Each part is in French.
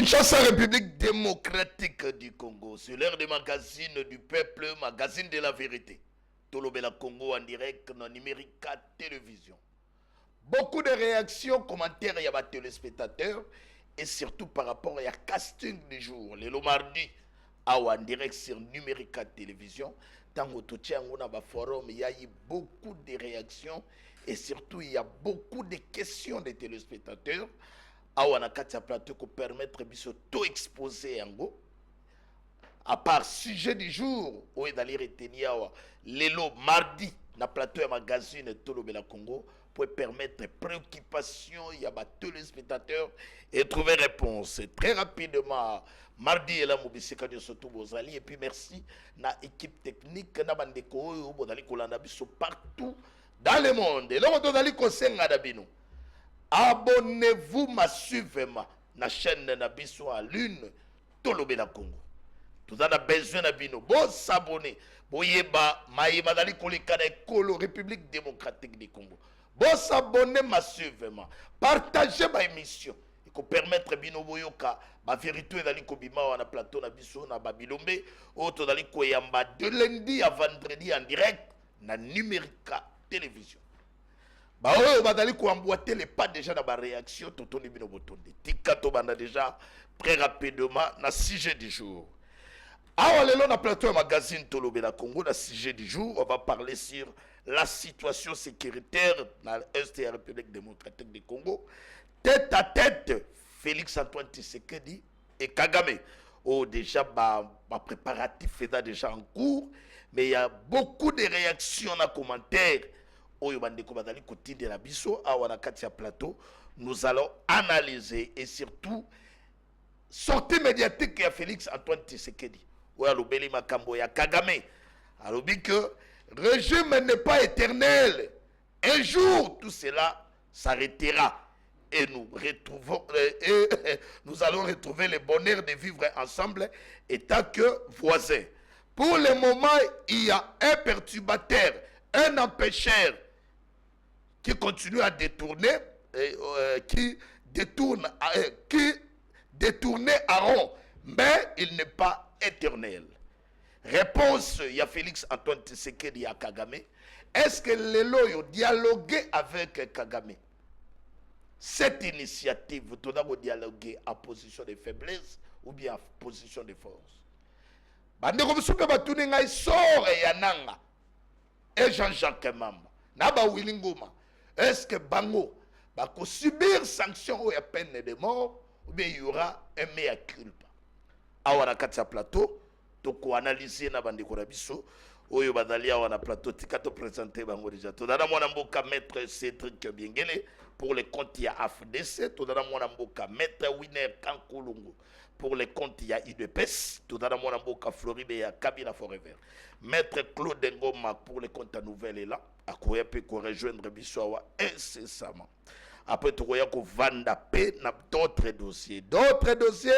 Kinshasa, République démocratique du Congo, sur l'heure des magazines du peuple, magazine de la vérité. Tolobela Congo en direct, non numérique, télévision. Beaucoup de réactions, commentaires, il y a des téléspectateurs, et surtout par rapport à casting du jour, le mardi, en direct sur numérique télévision. Tant que tu as un forum, il y a eu beaucoup de réactions, et surtout il y a beaucoup de questions des téléspectateurs. Awa na kati ya plateau pour permettre biso tout exposer yango à part sujet du jour où est d'aller retenir awa lelo mardi na plateau ya magazine Tolobela Congo pour permettre préoccupation ya ba téléspectateurs et trouver réponse très rapidement mardi et la mobisika de surtout bozali et puis merci na équipe technique na bandeko oyo bozali kolanda biso partout dans le monde et là on dali kosenga da bino. Abonnez-vous massivement na chaîne de Nabiso à l'une Tolobela Congo. Tout a besoin de bino. Bon s'abonner. Boyeba maïba dali kolekana Kolo République démocratique du Congo. Bon s'abonner massivement. Partagez ma émission. Il faut permettre bino boyoka ma vérité dali kobima na plateau na biso na Babilombe. Auto dali koyamba de lundi à vendredi en direct na numérique télévision. Bah ouais, badali ko emboîter les pas déjà dans ma réaction totoni bino botonde. Tika to banda déjà très rapidement na sujet du jour. Alors lelo na plateau magazine Tolobela Congo na sujet du jour, on va parler sur la situation sécuritaire dans l'Est de la République démocratique du Congo. Tête à tête Félix Antoine Tshisekedi et Kagame. Oh déjà bah préparatif est déjà en cours, mais il y a beaucoup de réactions dans les commentaires. Oyo bandeko badali côté de la biso awa na kati ya plateau, nous allons analyser et surtout sortie médiatique ya Félix Antoine Tshisekedi. Oya lobeli makambo ya Kagame. Alobi que régime n'est pas éternel. Un jour tout cela s'arrêtera et nous retrouvons nous allons retrouver le bonheur de vivre ensemble étant que voisins. Pour le moment, il y a un perturbateur, un empêcheur qui continue à détourner, qui détourne à rond, mais il n'est pas éternel. Réponse, il y a Félix Antoine Tshisekedi à Kagame. Est-ce que les loyaux dialoguer avec Kagame? Cette initiative, vous devez dialoguer en position de faiblesse ou bien en position de force. Bandeko musupe batuni ngai sort ya nanga. Et Jean-Jacques Mamba. Naba Willingoma. Est-ce que Bango va subir sanction ou peine de mort ou bien il y aura un mea culpa? Awana katia plateau, toko analyser na bandeko na biso. Oyo badali awana plateau tikato présenter bango déjà. Todana mwana mboka maître Cédric Biengele pour les comptes ya AFDC. Todana mwana mboka maître Winner Kankolongo pour les comptes ya IDPS. Todana mwana mboka Floride ya Kabila Forever. Maître Claude Ngoma pour les comptes à Nouvelle et là. À quoi peut rejoindre Bissoawa incessamment. Après tout, il y a vanda paix dans d'autres dossiers. D'autres dossiers,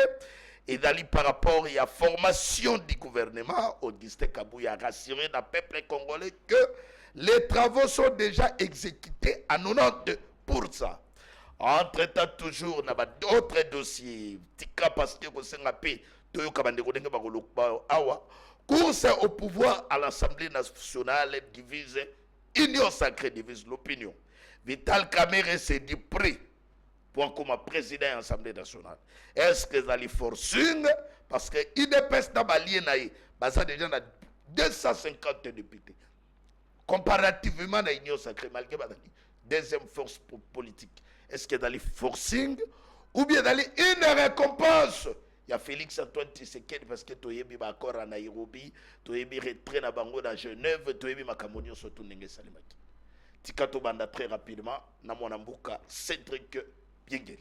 et d'aller par rapport à la formation du gouvernement, Augustin Kabouya a rassuré le peuple congolais que les travaux sont déjà exécutés à 90%. Entre-temps, toujours, il y a d'autres dossiers. Tika parce que vous savez, course au pouvoir à l'Assemblée nationale divise, Union sacrée divise l'opinion. Vital Kamerhe s'est dit prêt pour comme président de l'Assemblée nationale. Est-ce que ça les forcing? Parce que IDPS n'a pas lié, ça déjà 250 députés. Comparativement à l'Union sacrée, malgré la deuxième force politique. Est-ce que d'aller forcing ou bien d'aller une récompense? Il y a Félix Antoine Tshisekedi parce que tu as eu accord à Nairobi, tu as eu retrait na bango dans Genève, tu as eu Makamonio surtout Nenge Salimaki. Tikato banda très rapidement, na mwana mbuka Cédric Biengele.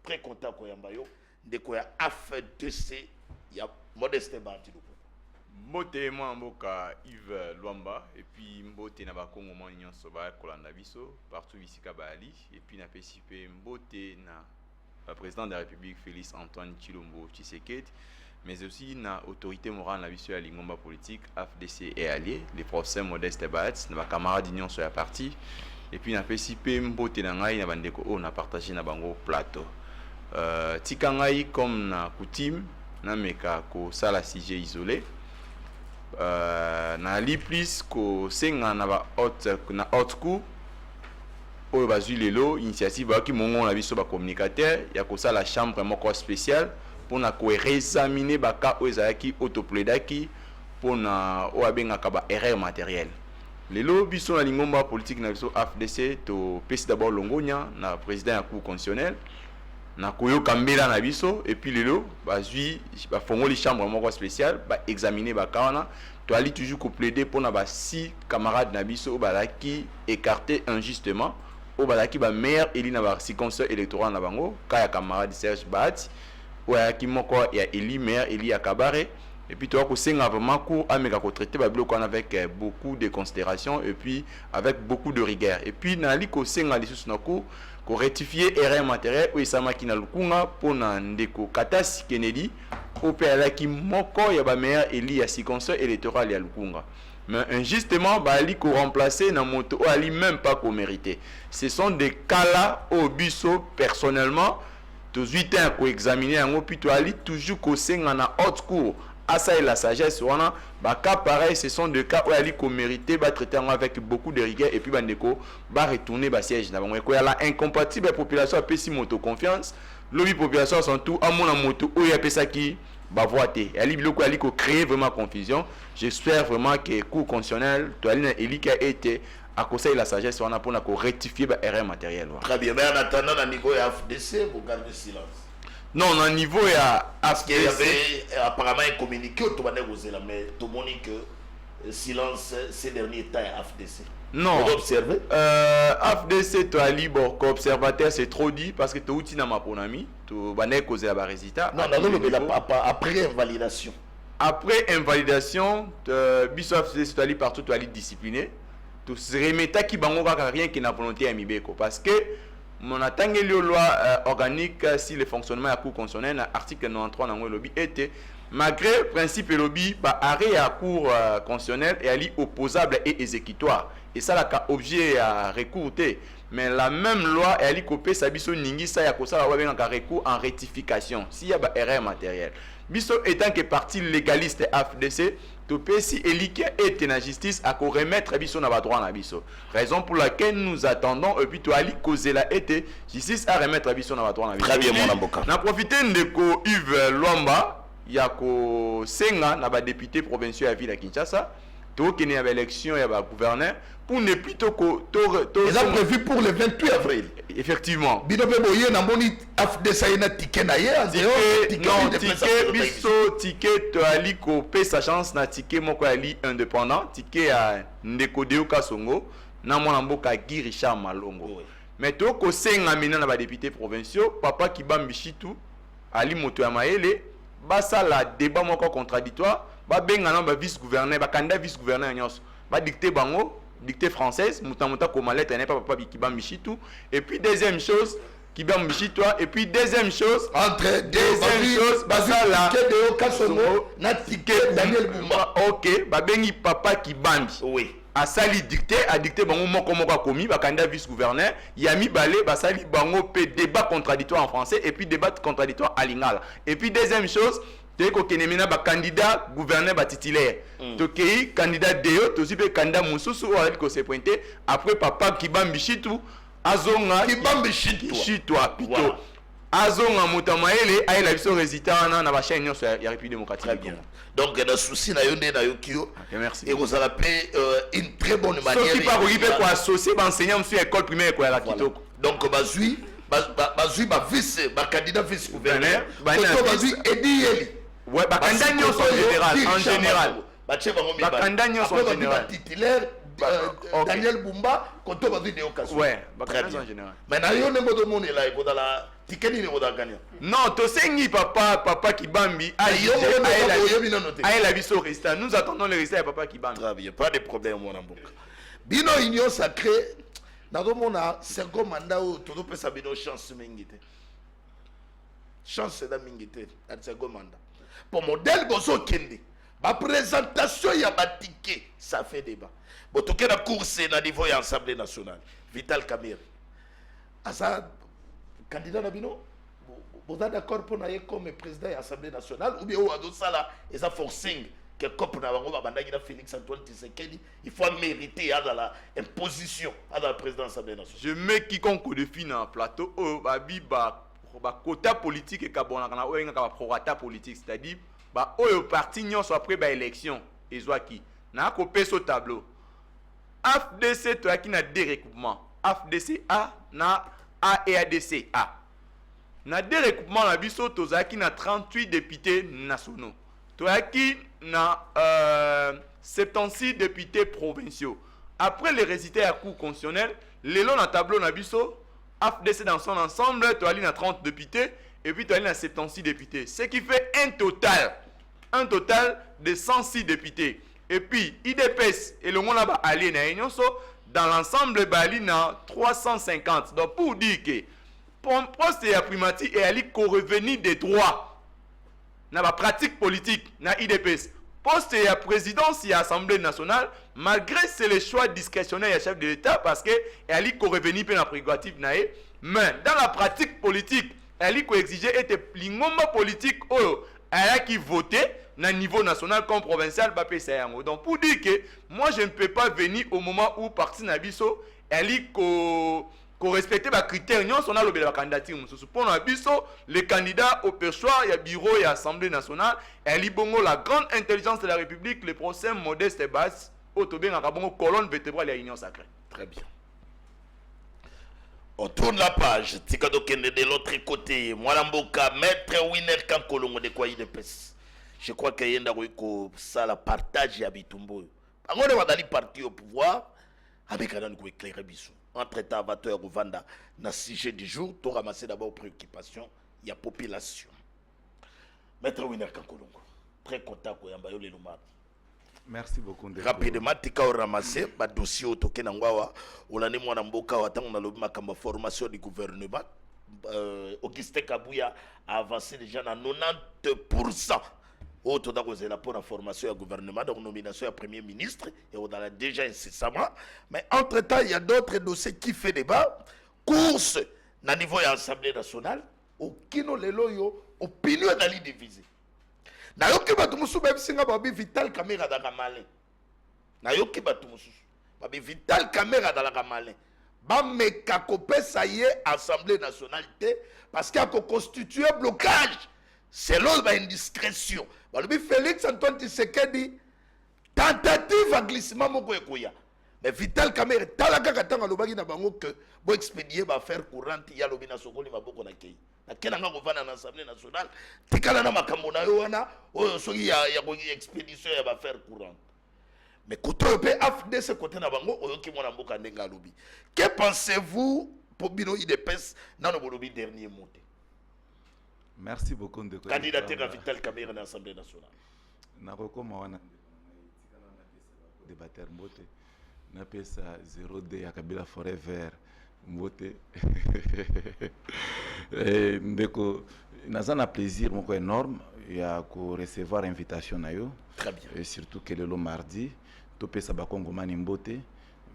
Très content ko yambayo, ndeko ya AFDC ya Modeste Bandiluko. Mbote mwa mboka Yves Luamba et puis mbote na bakongo mwa nyonso ba kolanda biso partout bisika bali et puis na participer mbote na président de la République Félix Antoine Tshilombo Tshisekedi, mais aussi na autorité morale na biso ya lingomba politique AFDC et alliés, les professeurs Modeste Bat, na camarades d'union sur la partie, et puis na participer mbote na ngai na bandeko o na partager na bango plateau. tikangai comme na coutume na meka ko sala sujet isolé na li plus ko senga na ba haute cour oyo bazwi lelo initiative baki mongo na biso ba communicateur ya ko sala chambre moko spéciale pour na ko réexaminer ba cas oyo ezalaki autoplaidaki pour na oyo abengaka ba erreur matérielle lelo biso na lingomba politique na biso AFDC to pesi d'abord longonya na président ya cour constitutionnelle na koyoka mbela na biso et puis lelo bazwi ba fongoli chambre moko spéciale ba examiner ba kana to ali toujours ko plaider pour na ba 6 camarades na biso balaki écarté injustement o balaki ba maire eli na ba circonscription électorale na bango ka ya camarade Serge Bahati o ya ki moko ya eli maire eli ya Kabare. Et puis, tu vois que c'est vraiment court à traiter avec beaucoup de considération et puis avec beaucoup de rigueur. Et puis, nali ko senga lisusu na ko rectifier erreur matérielle ou isama ki na lukunga pour na ndeko Katasi Kennedy au pela ki moko ya ba meilleur eli ya circonscription électorale ya lukunga. Mais injustement bali ko remplacer na moto o ali même pas ko mérité. Ce sont des cas là au biso personnellement tous 8 ans ko examiner yango puis tu ali toujours ko senga na haute cour. À ça et la sagesse, on a cas pareil, ce sont des cas où il faut mériter, traiter avec beaucoup de rigueur et puis va retourner au siège. Il y a la incompatible population a si moto confiance, l'objet population sont tout à mon moto où il y a ça qui va voter. Il y a créer vraiment confusion. J'espère vraiment que le cours constitutionnel, il a été à cause de la sagesse, on a pour rectifier l'erreur matérielle. Très bien, mais en attendant, au niveau de la FDC, vous gardez silence. Non, au niveau il y a parce qu'il y avait apparemment un communiqué au Tobané Rosela, mais tout le monde dit que silence ces derniers temps à FDC. Non. Vous observez FDC, tu as libre observateur, c'est trop dit parce que tu as outil dans ma ponami, tu vas causer la résultat. Non, non, mais après invalidation. Après invalidation, biso FDC, tu as libre partout, tu as libre discipliné. Tu remettras qui bangoka rien qui n'a volonté à Mibeko parce que mon attangé la loi organique si le fonctionnement à cour constitutionnelle article 93 dans le lobby était malgré principe lobby par arrêt à cour constitutionnelle et ali opposable et exécutoire et ça là objet à recours mais la même loi elle ali copé sa biso ningi ça ya ko ça va bien recours en rectification s'il y a ba erreur matérielle biso étant que parti légaliste AFDC si Elike est la justice à remettre biso na droit na biso. Raison pour laquelle nous attendons et puis to ali causer la été justice à remettre biso na droit na biso. Très bien mon amboka. Na profiter de ko Yves Luamba ya ko senga na ba député provincial à ville à Kinshasa to kene ya élection ya ba gouverneur pour ne plutôt ko ils ont prévu pour le 28 avril. Effectivement. Binobe boye na moni AFDC na ticket na hier non ticket biso ticket to ali ko pe sa chance na ticket moko ali indépendant ticket à Ndeko Deo Kasongo na mona mboka Guy Richard Malongo. Oui. Mais to ko senga mina na ba député provinciaux papa Kibambi Chitu ali moto ya maele basa la débat moko contradictoire ba benga na ba vice-gouverneur ba candidat vice-gouverneur nyos ba dicter bango dictée française, Moutamouta Komalette, n'est pas papa Kiba Michitou. Et puis deuxième chose, Kiba Michitou. Et puis deuxième chose, entre deuxième chose, Basala, Daniel Bumba. Ok, Babengi papa Kibambi. Oui. A sali dicté, a dicté bango moko komi, ba candidat vice-gouverneur, Yami Balé, basali bango pe débat contradictoire en français et puis débat contradictoire à lingala. Et puis deuxième chose, teko kenemina ba candidat gouverneur ba titulaire tokei candidat deo tozipe candidat mususu o ali ko se pointer après papa Kibambi Chitu azonga Kibambi Chitu pito azonga mutamaele ay la biso résultat na ba chaîne nyonso ya République démocratique bien. Donc il y a un souci na yonde na yokio. Merci. Et vous allez appeler une très bonne manière. Ce qui pas river ko associer ba enseignant sur école primaire ko la kitoko. Donc bazui vice ba candidat vice gouverneur bazui Edi Eli. Ouais, candidat nyonso en général. Candidat nyonso en général. Titulaire Daniel Bumba koto bazi de occasion. Ouais, candidat en général. Mais na yo nembo do moni la ko dala tikeni ne boda gagner. Non, to sengi papa Kibambi aïe la biso résultat. Nous attendons le résultat de papa Kibambi. Très bien, pas de problème mon amboka. Bino union sacrée na do mona second mandat o to pesa bino chance mingite. Chance da mingite à second mandat. Pour modèle bozo kende ba présentation ya ba ticket ça fait débat botoke na course na niveau ya assemblée nationale Vital Kamerhe asa candidat na bino vous êtes d'accord pour aller comme président de l'Assemblée nationale ou bien au ça et ça forcing que comme na bango babandaki na Félix Antoine Tshisekedi, il faut mériter à la imposition à la présidence de l'Assemblée nationale. Je mets quiconque défie dans le plateau babi ba quota politique et kabona kana oyenga ka prorata politique, c'est-à-dire ba oyo parti nyon soit après ba élection ezwaki na ko peso tableau AFDC to yaki na deux recoupements AFDC A na A et ADC A na deux recoupements na biso tozaki na 38 députés nationaux toyaki na 76 députés provinciaux. Après les résultats à cour constitutionnel, les lots dans le tableau na biso AFDC dans son ensemble, toyali na 30 députés et puis toyali na 76 députés. Ce qui fait un total de 106 députés. Et puis IDPS et le monde là-bas allié na Enyonso dans l'ensemble bali na 350. Donc pour dire que pour poste ya primati et ali ko revenu des droits na ba pratique politique na IDPS poste ya présidence ya assemblée nationale malgré c'est le choix discrétionnaire ya chef de l'état parce que ali ko revenu pe na prérogative na e mais dans la pratique politique ali ko exiger était lingomba politique oyo aya qui voter na niveau national comme provincial ba pesa yango. Donc pour dire que moi je ne peux pas venir au moment où parti na biso ali ko respecter les critères, nous on a le candidature. Pour les candidats au perchoir, il y a bureau et assemblée nationale, et libongo la grande intelligence de la République, les procès modestes et basses, autobien à Rabongo, colonne vertébrale et l'union sacrée. Très bien. On tourne la page. Tikado Kende de l'autre côté. Mwalamboka, maître Winner Kankolongo de quoi il pèse. Je crois qu'il y a ça la partage à Bitumbo. On est dans les partis au pouvoir, avec un éclairé bisou. Entre-temps, avateur au Vanda, dans le sujet du jour, tu ramasser d'abord préoccupation, il y a population. Maître Winner Kankolongo, très content que vous ayez le mardi. Merci beaucoup. Rapidement, tu as ramassé le dossier au Token Angwawa, où l'année moi Namboka, on a le formation du gouvernement. Augustin Kabouya a avancé déjà à 90%. Autre pour la formation du gouvernement, donc nomination du Premier ministre, et on a déjà incessamment. Mais entre-temps, il y a d'autres dossiers qui font débat. Course, à niveau de l'Assemblée nationale, au kino leloyo, opinion d'aller diviser. Nayoki batumusu même singa babi Vital Caméra dans la malin. Nayoki batumusu babi Vital Caméra dans la malin. Ba me kakopé ça y est Assemblée nationale parce qu'il y a constitué blocage. C'est l'autre indiscrétion. Félix Antoine Tshisekedi tentative à glissement moko ekoya. Mais Vital Caméra talaka katanga lobaki na bango que bo expédier ba faire courante ya lobina sokoli maboko na kei. Na kenanga kovana na Assemblée nationale tikala na makambo na yo wana oyo soki ya expédition ya ba faire courante. Mais côté pe AFD ce côté na bango oyo ki mona mboka ndenga lobi. Que pensez-vous pour bino IDPS dans le lobby dernier monté? Merci beaucoup de candidature à Vital Caméra dans l'Assemblée nationale. Débatteur Mbote. Na pesa 0D à Kabila Forever Mbote. Ndeko nazana plaisir moko énorme ya ko recevoir invitation na yo. Très bien. Et surtout que le mardi to pesa ba Kongomani Mbote.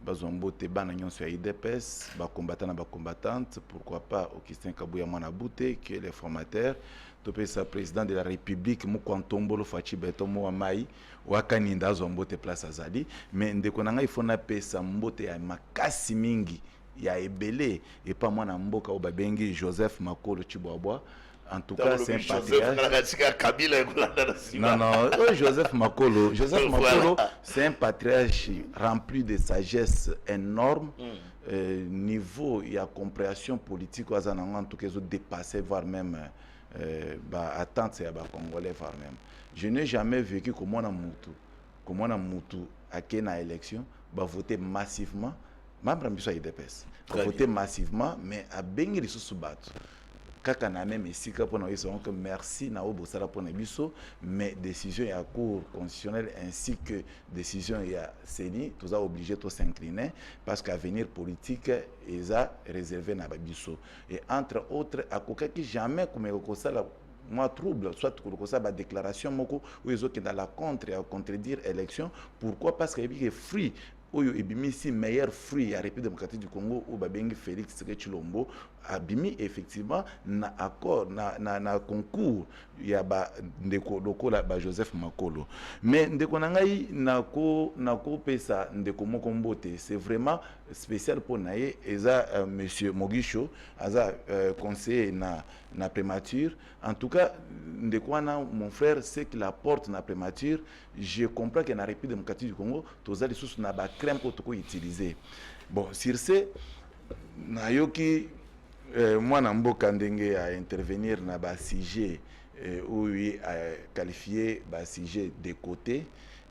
Bazombote bana nyonso ya IDPS, ba combattant na ba combattante, pourquoi pas Augustin Kabouya mwana Bouté qui est le formateur, topé sa président de la République Mukwantombolo Fachi Beto Moamai, wakani ndazo mbote place azali, mais ndeko nanga ifona pesa mbote ya makasi mingi ya ebele et pas mwana mboka obabengi Joseph Makolo Chibwabwa. En tout cas, c'est un patriarche. Non, non, Joseph Makolo, c'est un patriarche rempli de sagesse énorme. Niveau, il y a compréhension politique, en tout cas, ils ont dépassé, voire même, attente, c'est Congolais, voire même. Je n'ai jamais vécu comme on a Moutou, à quelle élection, voter massivement, même pour IDPS, voter massivement, mais à Bengi sous battre. Kaka na même ici pour nous disons que merci na obosala pour biso mais décision ya cour constitutionnelle ainsi que décision ya CENI tous a obligé de s'incliner parce qu'avenir politique est réservé na biso et entre autres à coca qui jamais comme ça moi trouble soit que ça ba déclaration moko où ils ont dans la contre à contredire élection pourquoi parce qu'il y a free oyo ebimisi meilleur fruit ya République démocratique du Congo ou babengi Félix Tshisekedi Tshilombo abimi effectivement na accord na concours ya ba ndeko lokola ba Joseph Makolo. Mais ndeko na ngai nako pesa ndeko moko mbote, c'est vraiment spécial pour naye eza monsieur Mogisho aza conseiller na prémature. En tout cas ndeko wana mon frère c'est qu'il apporte na prémature. Je comprends que na République démocratique du Congo toza lisusu na ba crème ko toko utiliser. Bon sur ce nayoki moi Mboka ndenge à intervenir na ba sujet oui qualifié ba sujet de côté,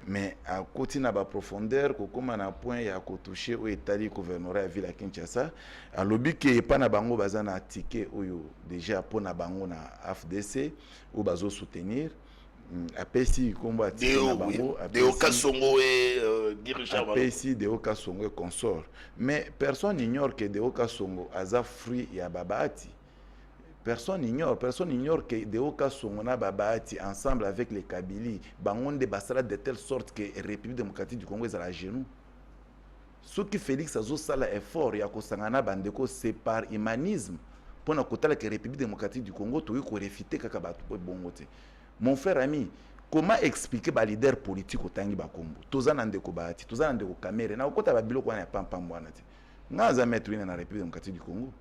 mais à côté na ba profondeur ko comme na point ya ko toucher au état gouvernorat ya ville à Kinshasa à lobby que pas na bango bazana ticket oyo déjà pour na bango na AFDC ou bazo soutenir apesi kombo ati na bango Deo Kasongo et dirigeant apesi Deo Kasongo et consort, mais personne n'ignore que Deo Kasongo aza fruit ya Babati. Personne n'ignore que Deo Kasongo na Babati ensemble avec les Kabili bangonde basala de telle sorte que République démocratique du Congo est à la genou. Ce qui Félix azo sala effort ya kosangana bandeko c'est par humanisme pour na kotala que République démocratique du Congo to ko réfuter kaka batu ko bongote. Mon frère ami, comment expliquer ba leader politique otangi ba Kombo? Toza na ndeko Bahati, toza na ndeko Kamere, na okota ba biloko wana pam wana te. Nga za mettre na République démocratique du Congo.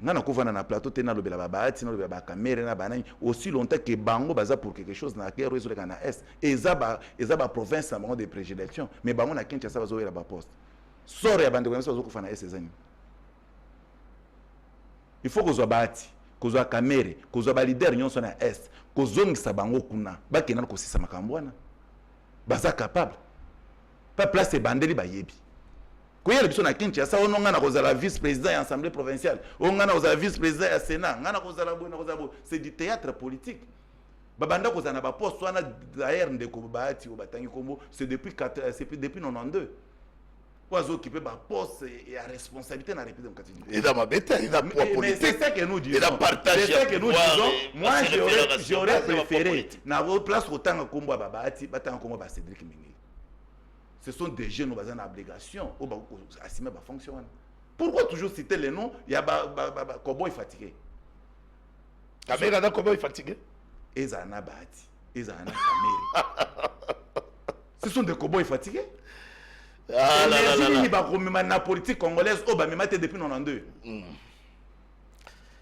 Nga na kovana na plateau te na lobela ba Bahati, na lobela ba Kamere na banani aussi longtemps que bango baza pour quelque chose na guerre résoudre kana est. Eza ba province na bango de prédilection, mais bango na Kinshasa bazo yela ba poste. Sort ya bandeko bazo kofana est ezani. Il faut que zo Bahati, que zo Kamere, que zo ba leader nyonso na est. Kozongisa bango kuna bakena ko sisa makambo wana baza capable pas place bandeli bayebi koyela biso na Kinshasa ononga na kozala vice président ya assemblée provinciale onga na kozala vice président ya sénat ngana kozala bo na kozala bo, c'est du théâtre politique babanda kozala na ba poste wana d'ailleurs ndeko Bahati o batangi kombo c'est depuis 92 oiseau qui peut ba poste et à responsabilité dans la République démocratique. Et dans ma bête, il a poids politique. Mais c'est ça que nous disons. Et dans partage. C'est ça que nous disons. Moi, j'aurais préféré na votre place autant que combo Babati, battant combo ba Cédric Mengi. Ce sont des jeunes qui ont une obligation au assumer ba fonction. Pourquoi toujours citer les noms? Il y a Koboy fatigué. Kamera da Koboy fatigué. Ezana Bahati, Ezana Kamera. Ce sont des cowboys fatigués. Ah là là. La politique congolaise depuis 92.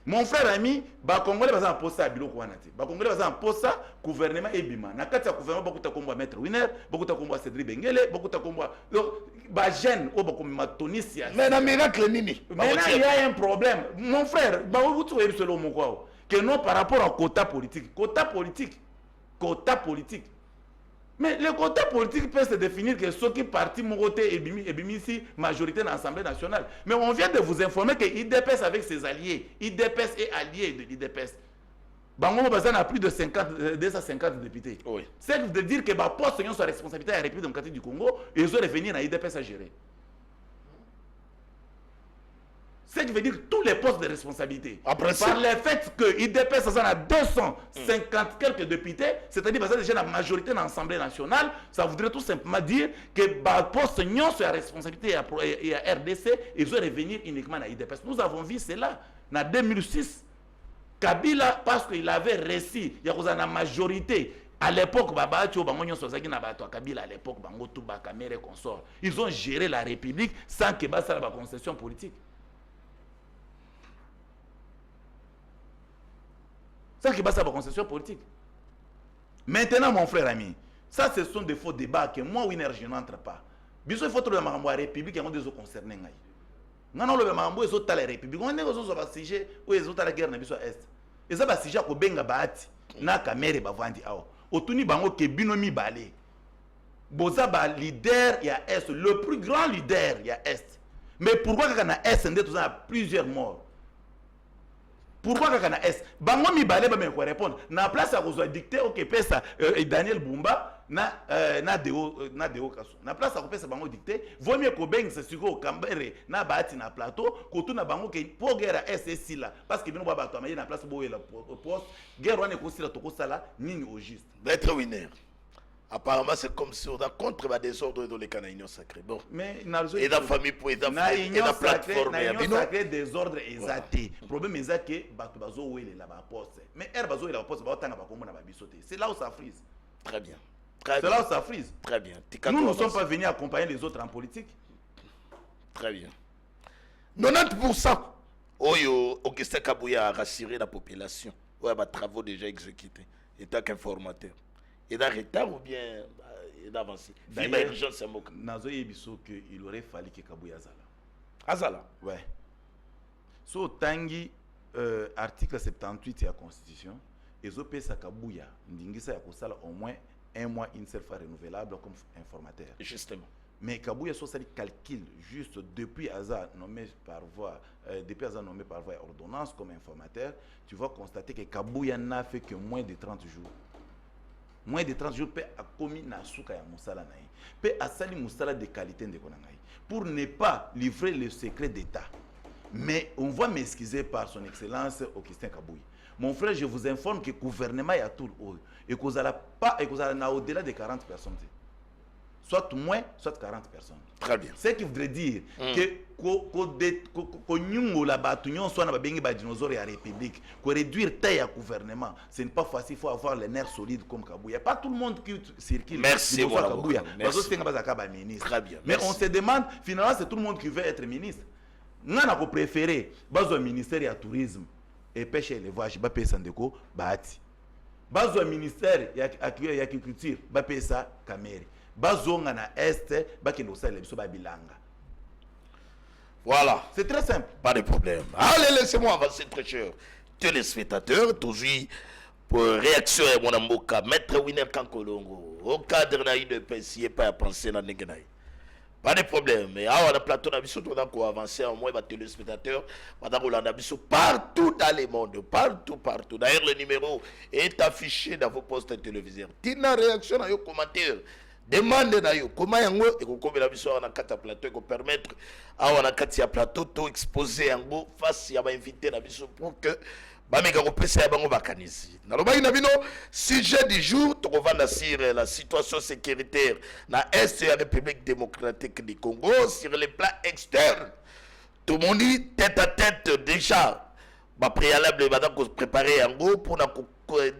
Mon frère ami, ba Congolais baza posa à biloko wana te. Ba Congolais baza posa gouvernement ebima. Na kati ya gouvernement bakuta kombo maître Winner, bakuta kombo Cédric Bengele, bakuta kombo ba jeune o bakoma Tunisia. Mais na miracle nini? Maintenant il y a un problème. Mon frère, ba wutu e bisolo moko que non par rapport au quota politique. Quota politique. Mais le quota politique peut se définir que ceux qui partent Moroté et Bimisi, majorité dans l'Assemblée nationale. Mais on vient de vous informer que l'IDPS avec ses alliés, l'IDPS est allié de l'IDPS. Bango Bazan a plus de 250 députés. Oui. C'est de dire que les postes sont responsabilité de la République démocratique du Congo et ils ont revenir à l'IDPS à gérer. Ce qui veut dire tous les postes de responsabilité. Après par le fait que l'IDPS a 250 quelques députés, c'est-à-dire que déjà la majorité dans l'Assemblée nationale, ça voudrait tout simplement dire que les postes sont sur la responsabilité et à RDC, ils vont revenir uniquement à l'IDPS. Nous avons vu cela en 2006. Kabila, parce qu'il avait réussi, il y a une majorité. À l'époque, Kabila, à l'époque, ils ont géré la République sans que ça ait la concession politique. Ça qui passe à la concession politique. Maintenant, mon frère ami, ça ce sont des faux débats que moi, Winner, je n'entre pas. Il faut trouver la République et des autres concernés. Nous avons la République. On a des sujets où ils ont la guerre dans l'Est. Ils ont des sujets qui ont benga bahati. Na kamere bavandi awa. Otuni bango ke binomi balé. Boza ba leader ya Est, le plus grand leader ya Est. Mais pourquoi quand na Est, on a plusieurs morts? Pourquoi quand na S bango mi balé ba me ko répondre na place à ko dicter OK pesa Daniel Bumba na deo kaso na place à ko pesa bango dicter vaut mieux ko beng se siko Kambere na Bahati na plateau ko tuna bango ke pour guerre SSC là parce que bino ba bato na place boye la poste guerre wana ko sila to ko sala nini au juste d'être Winner. Apparemment, c'est comme si on a contre le désordre dans les canaux sacrés. Bon. Mais et la famille pour et la plateforme. Il y a un désordre exacté. Le problème est que Batubazo ou il est là-bas poste. Mais Herbazo est là-bas poste, c'est là où ça frise. Très bien. C'est là où ça frise. Très bien. Nous ne sommes pas venus accompagner les autres en politique. Très bien. 90%. Oyo, Augustin Kabouya a rassuré la population. Ouais, bah, travaux déjà exécutés. Et tant qu'informateur. Il est en retard ou bien il est avancé. D'ailleurs, Nazo Yebiso qu'il aurait fallu que Kabouya Azala. Azala. Ouais. So Tangi, article 78 de la Constitution, et Zopesa Kabouya, Ndingisa Yakosala au moins un mois, une seule fois renouvelable comme informateur. Justement. Mais Kabouya soit calcule juste depuis Azar nommé par voie, nommé par voie ordonnance comme informateur, tu vas constater que Kabouya n'a fait que moins de 30 jours. Moins de 30 jours, peut a commis na souka ya musala naï. Peut a sali musala de qualité de konangaï. Pour ne pas livrer le secret d'État. Mais on va m'excuser par son excellence Augustin Kabouya. Mon frère, je vous informe que le gouvernement est à tout et que vous allez au-delà de 40 personnes. Soit moins, soit 40 personnes. Très bien. Ce qui voudrait dire que nous, la bataillon, soit dans les dinosaures et la République, qu'on réduire taille à gouvernement, ce n'est pas facile, il faut avoir les nerfs solides comme Kabouya. Pas tout le monde qui circule. Merci, Kabouya. Très bien. Mais on se demande, finalement, c'est tout le monde qui veut être ministre. Nous avons préféré, le ministère du tourisme et pêche et élevage, bah pesa ndeko, bahati. Bazo ministère de l'agriculture, bah pesa Kameri. Bazonga na est, bah qui nous sert les bilanga. Voilà. C'est très simple. Pas de problème. Allez, laissez-moi avancer, très cher. Téléspectateurs, toujours pour réaction à mon amboka, Maître Winner Kankolongo, au cadre de PSI, pas à penser dans Nengenaï. Pas de problème. Mais on a plateau d'Abisso, on a avancé au moins les téléspectateurs, partout dans le monde, partout. D'ailleurs, le numéro est affiché dans vos postes téléviseurs. Tina réaction à vos commentaires. Demande d'ailleurs comment yango et comment la mission on a quatre plateau pour permettre à on a quatre plateau tout exposer en gros face à invité la mission pour que ba mega ko pesa ya bango bakanisi. Na loba ina bino sujet du jour to vanda sur la situation sécuritaire na est de la République démocratique du Congo sur le plan externe. Tout le monde dit tête à tête déjà ba préalable ba donc préparer en gros pour la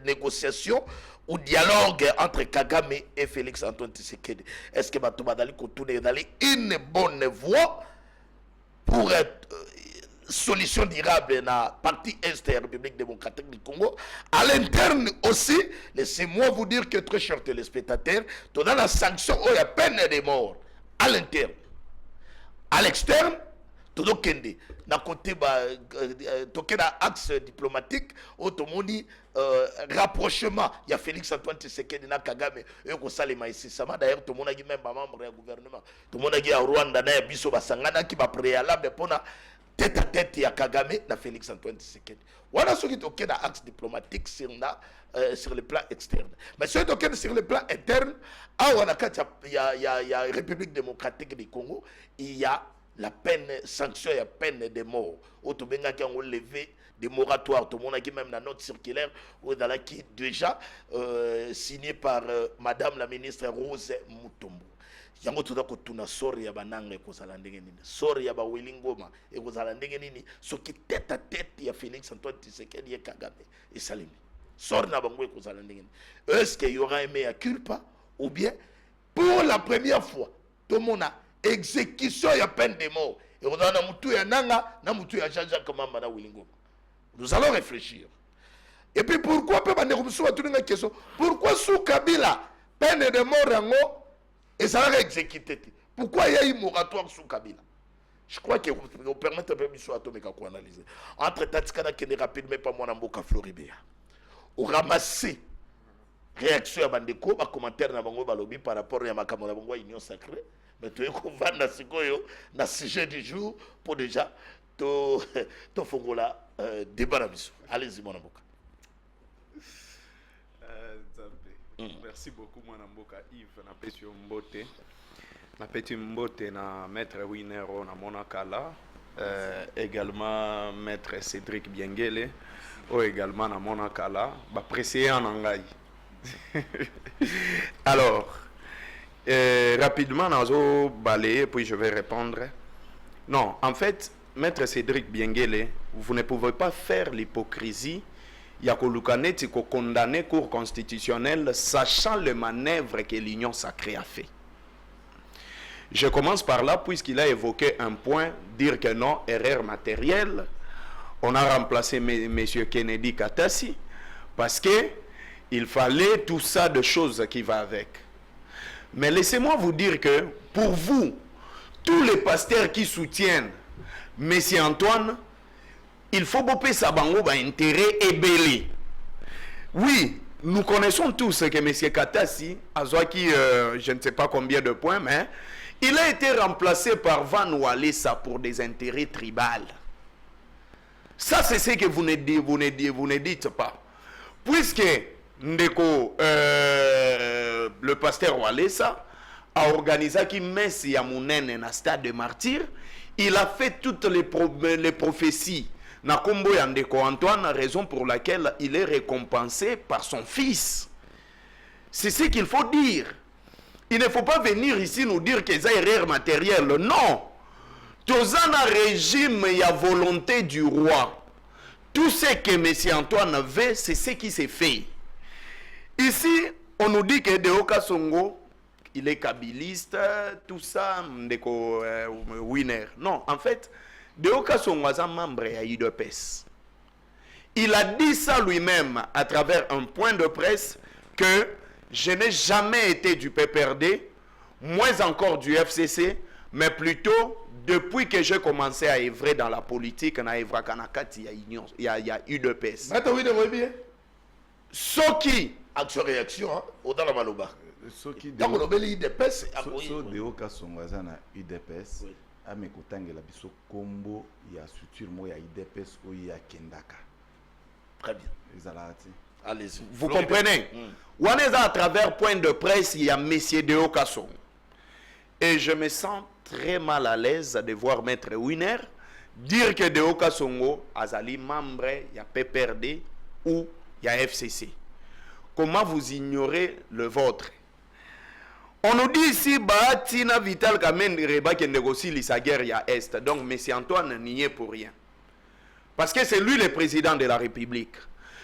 négociation ou dialogue entre Kagame et Félix Antoine Tshisekedi. Est-ce que Batouba Dali Koutoune dans une bonne voie pour être solution durable dans la partie est de la République démocratique du Congo? À l'interne aussi, laissez-moi vous dire que très chers téléspectateurs, dans la sanction, il y a peine de mort. À l'interne. À l'externe, tout le monde na côté axe diplomatique automoni rapprochement il y a Félix Antoine Tshisekedi na Kagame et ko salema ici ça d'ailleurs tout le monde a même pas membre du gouvernement tout le monde a à Rwanda na biso basangana qui va préalable pona tête à tête ya Kagame na Félix Antoine Tshisekedi voilà ce qui est na axe diplomatique sur le plan externe mais ce qui est sur le plan interne il y a République démocratique du Congo il y a la peine, sanction et la peine de mort. Autobenga qui ont levé des moratoires. Tout le monde qui même dans notre circulaire, qui déjà signé par Madame la ministre Rose Mutombo. Yango tout d'abord tu na sori ya bananga ko zalandenge nini. Sori ya ba Wilingoma et ko zalandenge nini. Ce qui tête à tête ya Félix Antoine Tshisekedi et Kagame et Salimi. Sori na bango ko zalandenge nini. Est-ce qu'il y aura un mea culpa ou bien pour la première fois tout le monde a exécution ya peine de mort et on a mutu ya nanga na mutu ya Jean-Jacques Mamba na Wilingoma. Nous allons réfléchir. Et puis pourquoi peut bande comme ça une question pourquoi sous Kabila peine de mort yango et ça va exécuter pourquoi il y a eu moratoire sous Kabila? Je crois que vous permettez un peu de atomique à analyser entre Tatskana qui est rapide mais pas moi Mboka Floribéa ou ramasser réaction à bandeko ba commentaire na bango balobi par rapport à makambo na bango union sacrée. Mais tu es convaincu dans le sujet du jour pour déjà to fongola débat la mission. Allez-y mon amboka. Merci beaucoup mon amboka Yves na pesi mbote. Na peti mbote na maître Winero na monakala également maître Cédric Biengele ou également na monakala ba précédent na ngai. Alors, rapidement, Nazo balayer, puis je vais répondre. Non, en fait, Maître Cédric Biengele, vous ne pouvez pas faire l'hypocrisie. Il y a condamné Cour constitutionnelle, sachant le manœuvre que l'Union sacrée a fait. Je commence par là, puisqu'il a évoqué un point, dire que non, erreur matérielle. On a remplacé M. Kennedy Katassi, parce que il fallait tout ça de choses qui va avec. Mais laissez-moi vous dire que, pour vous, tous les pasteurs qui soutiennent M. Antoine, il faut bopper sa bango intérêt et belé. Oui, nous connaissons tous que M. Katassi, Azwaki, je ne sais pas combien de points, mais il a été remplacé par Van Walesa pour des intérêts tribaux. Ça, c'est ce que vous ne dites pas. Puisque Ndeko, le pasteur Walesa, a organisé qui Messi Yamounene na stade de martyr, il a fait toutes les prophéties. Nakombo Yandeko Antoine, raison pour laquelle il est récompensé par son fils. C'est ce qu'il faut dire. Il ne faut pas venir ici nous dire que c'est erreur matérielle. Non. Dans un régime, il y a volonté du roi. Tout ce que M. Antoine veut, c'est ce qui s'est fait. Ici, on nous dit que Deoka Songo, il est kabiliste, tout ça, Ndeko winner. Non, en fait, Deoka Songo est un membre de l'UDPS. Il a dit ça lui-même à travers un point de presse que je n'ai jamais été du PPRD, moins encore du FCC, mais plutôt depuis que j'ai commencé à œuvrer dans la politique, il y a UDPS. Soki action-réaction, hein, au-dans la maloba. Soki Donc, on a UDPS. Deoka Songwaza na UDPS, a mekotangela biso kombo ya structure mo ya UDPS ou ya Kendaka. Très bien. Allez-y. Vous comprenez? On est à travers point de presse, il y a M. Deoka Song. Et je me sens très mal à l'aise de voir Maître Winner dire que Deoka Songo azali membre, il y a PPRD ou il y a FCC. Comment vous ignorez le vôtre? On nous dit ici, Bahatina Vital Kamen Reba qui négocie la guerre à Est. Donc, M. Antoine n'y est pour rien. Parce que c'est lui le président de la République.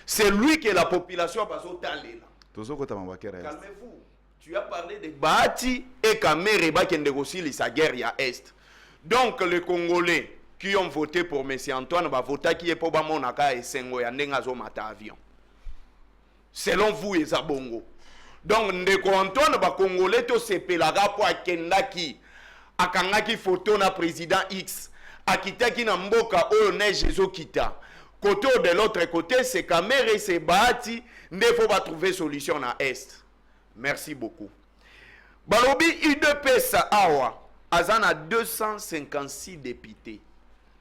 C'est lui que la population va s'otaler. Calmez-vous. Tu as parlé de Bahati et Kamen Reba qui négocie la guerre à Est. Donc, les Congolais qui ont voté pour M. Antoine vont voter qui est pour Bamonaka et Sengo et Andengazo Mata avion. Selon vous et Zabongo. Donc, Ndeko Antoine ba Congolais to sepelaga po akendaki akangaki photo na président X akitaki na mboka oyo neige ezokita. Côté de l'autre côté, c'est Kamere et c'est Bahati, ne faut pas trouver solution à Est. Merci beaucoup. Balobi UDPS awa azana 256 députés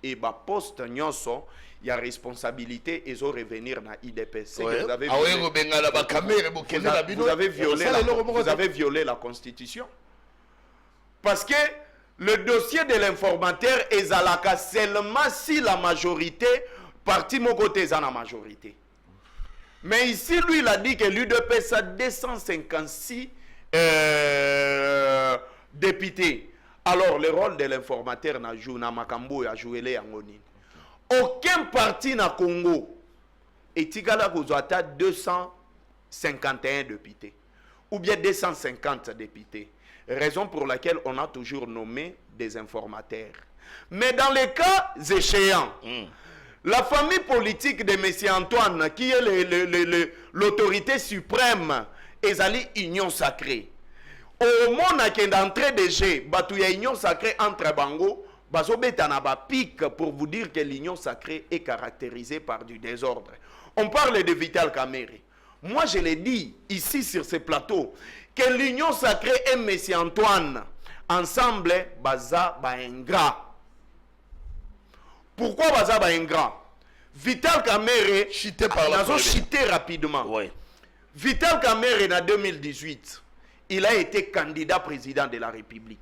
et ba poste nyonso il y a responsabilité et ont revenir dans IDPS. Vous avez violé la Constitution. Parce que le dossier de l'informateur est à seulement si la majorité, parti mon côté est la majorité. Mais ici, lui, il a dit que l'UDPS a 256 députés. Alors, le rôle de l'informateur n'a joué, n'a makambo a joué les angonines. Aucun parti na Congo est égal à 251 députés ou bien 250 députés. Raison pour laquelle on a toujours nommé des informateurs. Mais dans les cas échéants, la famille politique de M. Antoine, qui est l'autorité suprême, est allée union sacrée. Au moment où d'entrée de jeu, il y a union sacrée entre Bango. Pique pour vous dire que l'union sacrée est caractérisée par du désordre. On parle de Vital Kamerhe. Moi, je l'ai dit ici sur ce plateau que l'union sacrée et M. Antoine ensemble, baza ba ingrat. Pourquoi baza ba ingrat? Vital Kamerhe chité par la chité rapidement. Ouais. Vital Kamerhe en 2018, il a été candidat président de la République.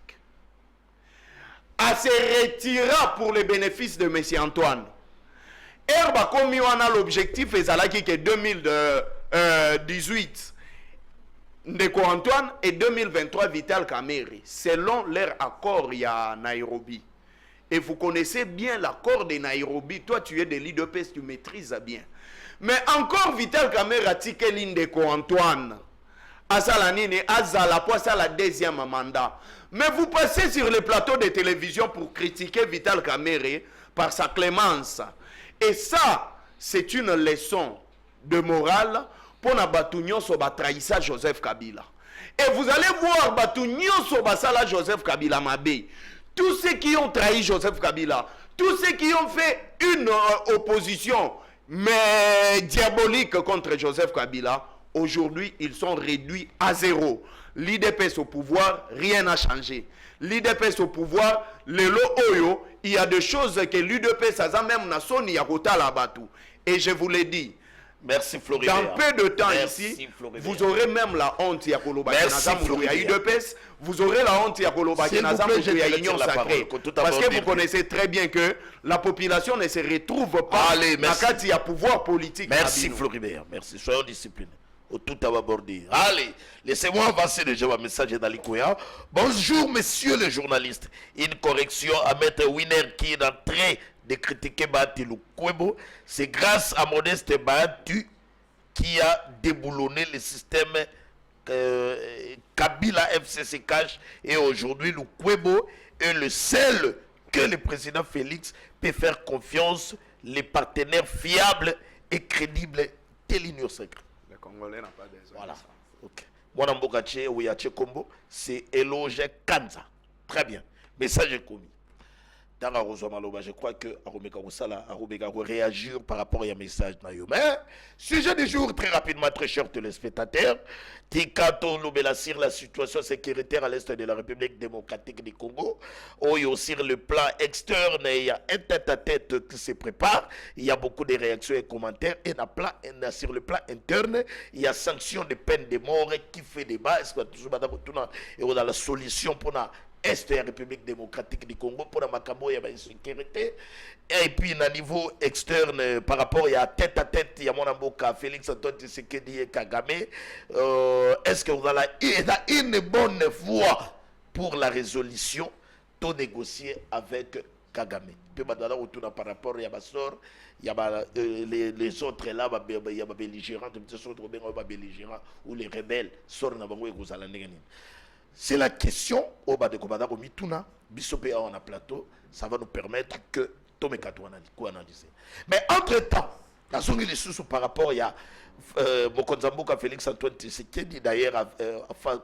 À se retirer pour les bénéfices de M. Antoine. Herba comme on a l'objectif et que 2018 Ndeko Antoine et 2023 Vital Kamerhe, selon leur accord il y a Nairobi. Et vous connaissez bien l'accord de Nairobi. Toi, tu es de l'IDPS, tu maîtrises bien. Mais encore Vital Kamerhe a tiqué Ndeko Antoine. Asalanine, Azalapo, c'est la deuxième mandat. Mais vous passez sur les plateaux de télévision pour critiquer Vital Kamerhe par sa clémence. Et ça, c'est une leçon de morale pour na Batounion Soba trahissa Joseph Kabila. Et vous allez voir Batounion Soba Sala Joseph Kabila Mabé. Tous ceux qui ont trahi Joseph Kabila, tous ceux qui ont fait une opposition mais diabolique contre Joseph Kabila, aujourd'hui, ils sont réduits à zéro. L'IDPS au pouvoir, rien n'a changé. L'IDPS au pouvoir, le Oyo, il y a des choses que l'IDPS a même nason Yakota là-bas. Et je vous l'ai dit, merci Floribert. Dans peu de temps merci, ici, Floribert. vous aurez même la honte Yakoloba Floribert. Vous aurez la honte Yakoloba Union Sacrée. Parce que vous connaissez très bien que la population ne se retrouve pas dans quand il y a pouvoir politique. Merci Floribert, merci. Soyons disciplinés. Tout à aborder. Allez, laissez-moi avancer déjà un message d'Alikoya. Bonjour, messieurs les journalistes. Une correction à Maître Winner qui est en train de critiquer Bahati Lukwebo. C'est grâce à Modeste Bahati qui a déboulonné le système Kabila FCC Cash. Et aujourd'hui, Lukwebo est le seul que le président Félix peut faire confiance, les partenaires fiables et crédibles de l'Union sacrée. Congolais n'a pas besoin. Voilà. Ok. Mwana Mbokache Ouyache Kombo, c'est Eloge Kanza. Très bien. Message est commis. Dans la je crois que Aromeka Roussala, Aromeka réagir par rapport à un message. Mais, sujet du jour, très rapidement, très chers téléspectateurs, Tikato Lobelassir, la situation sécuritaire à l'est de la République démocratique du Congo. Oh, et aussi le plan externe, il y a un tête-à-tête qui se prépare. Il y a beaucoup de réactions et commentaires. Et sur le plan interne, il y a sanction de peine de mort qui fait débat. Est-ce que toujours on a la solution pour la Est de la République démocratique du Congo pour la Makambo et la sécurité. Et puis, à niveau externe, par rapport à tête à tête, il y a mon amboka Félix Antoine Tshisekedi et Kagame. Est-ce que vous avez une bonne voie pour la résolution de négocier avec Kagame? Puis, par rapport à Bassor, il y a les autres là, il y a belligérants, ou les rebelles, sortent dans le c'est la question au bas de Kobadako Mituna, Bissopé en plateau, ça va nous permettre que Tomekato analyser. Mais entre-temps, la zone est sous par rapport à Mokonzambuka Félix Antoine Tshisekedi, d'ailleurs,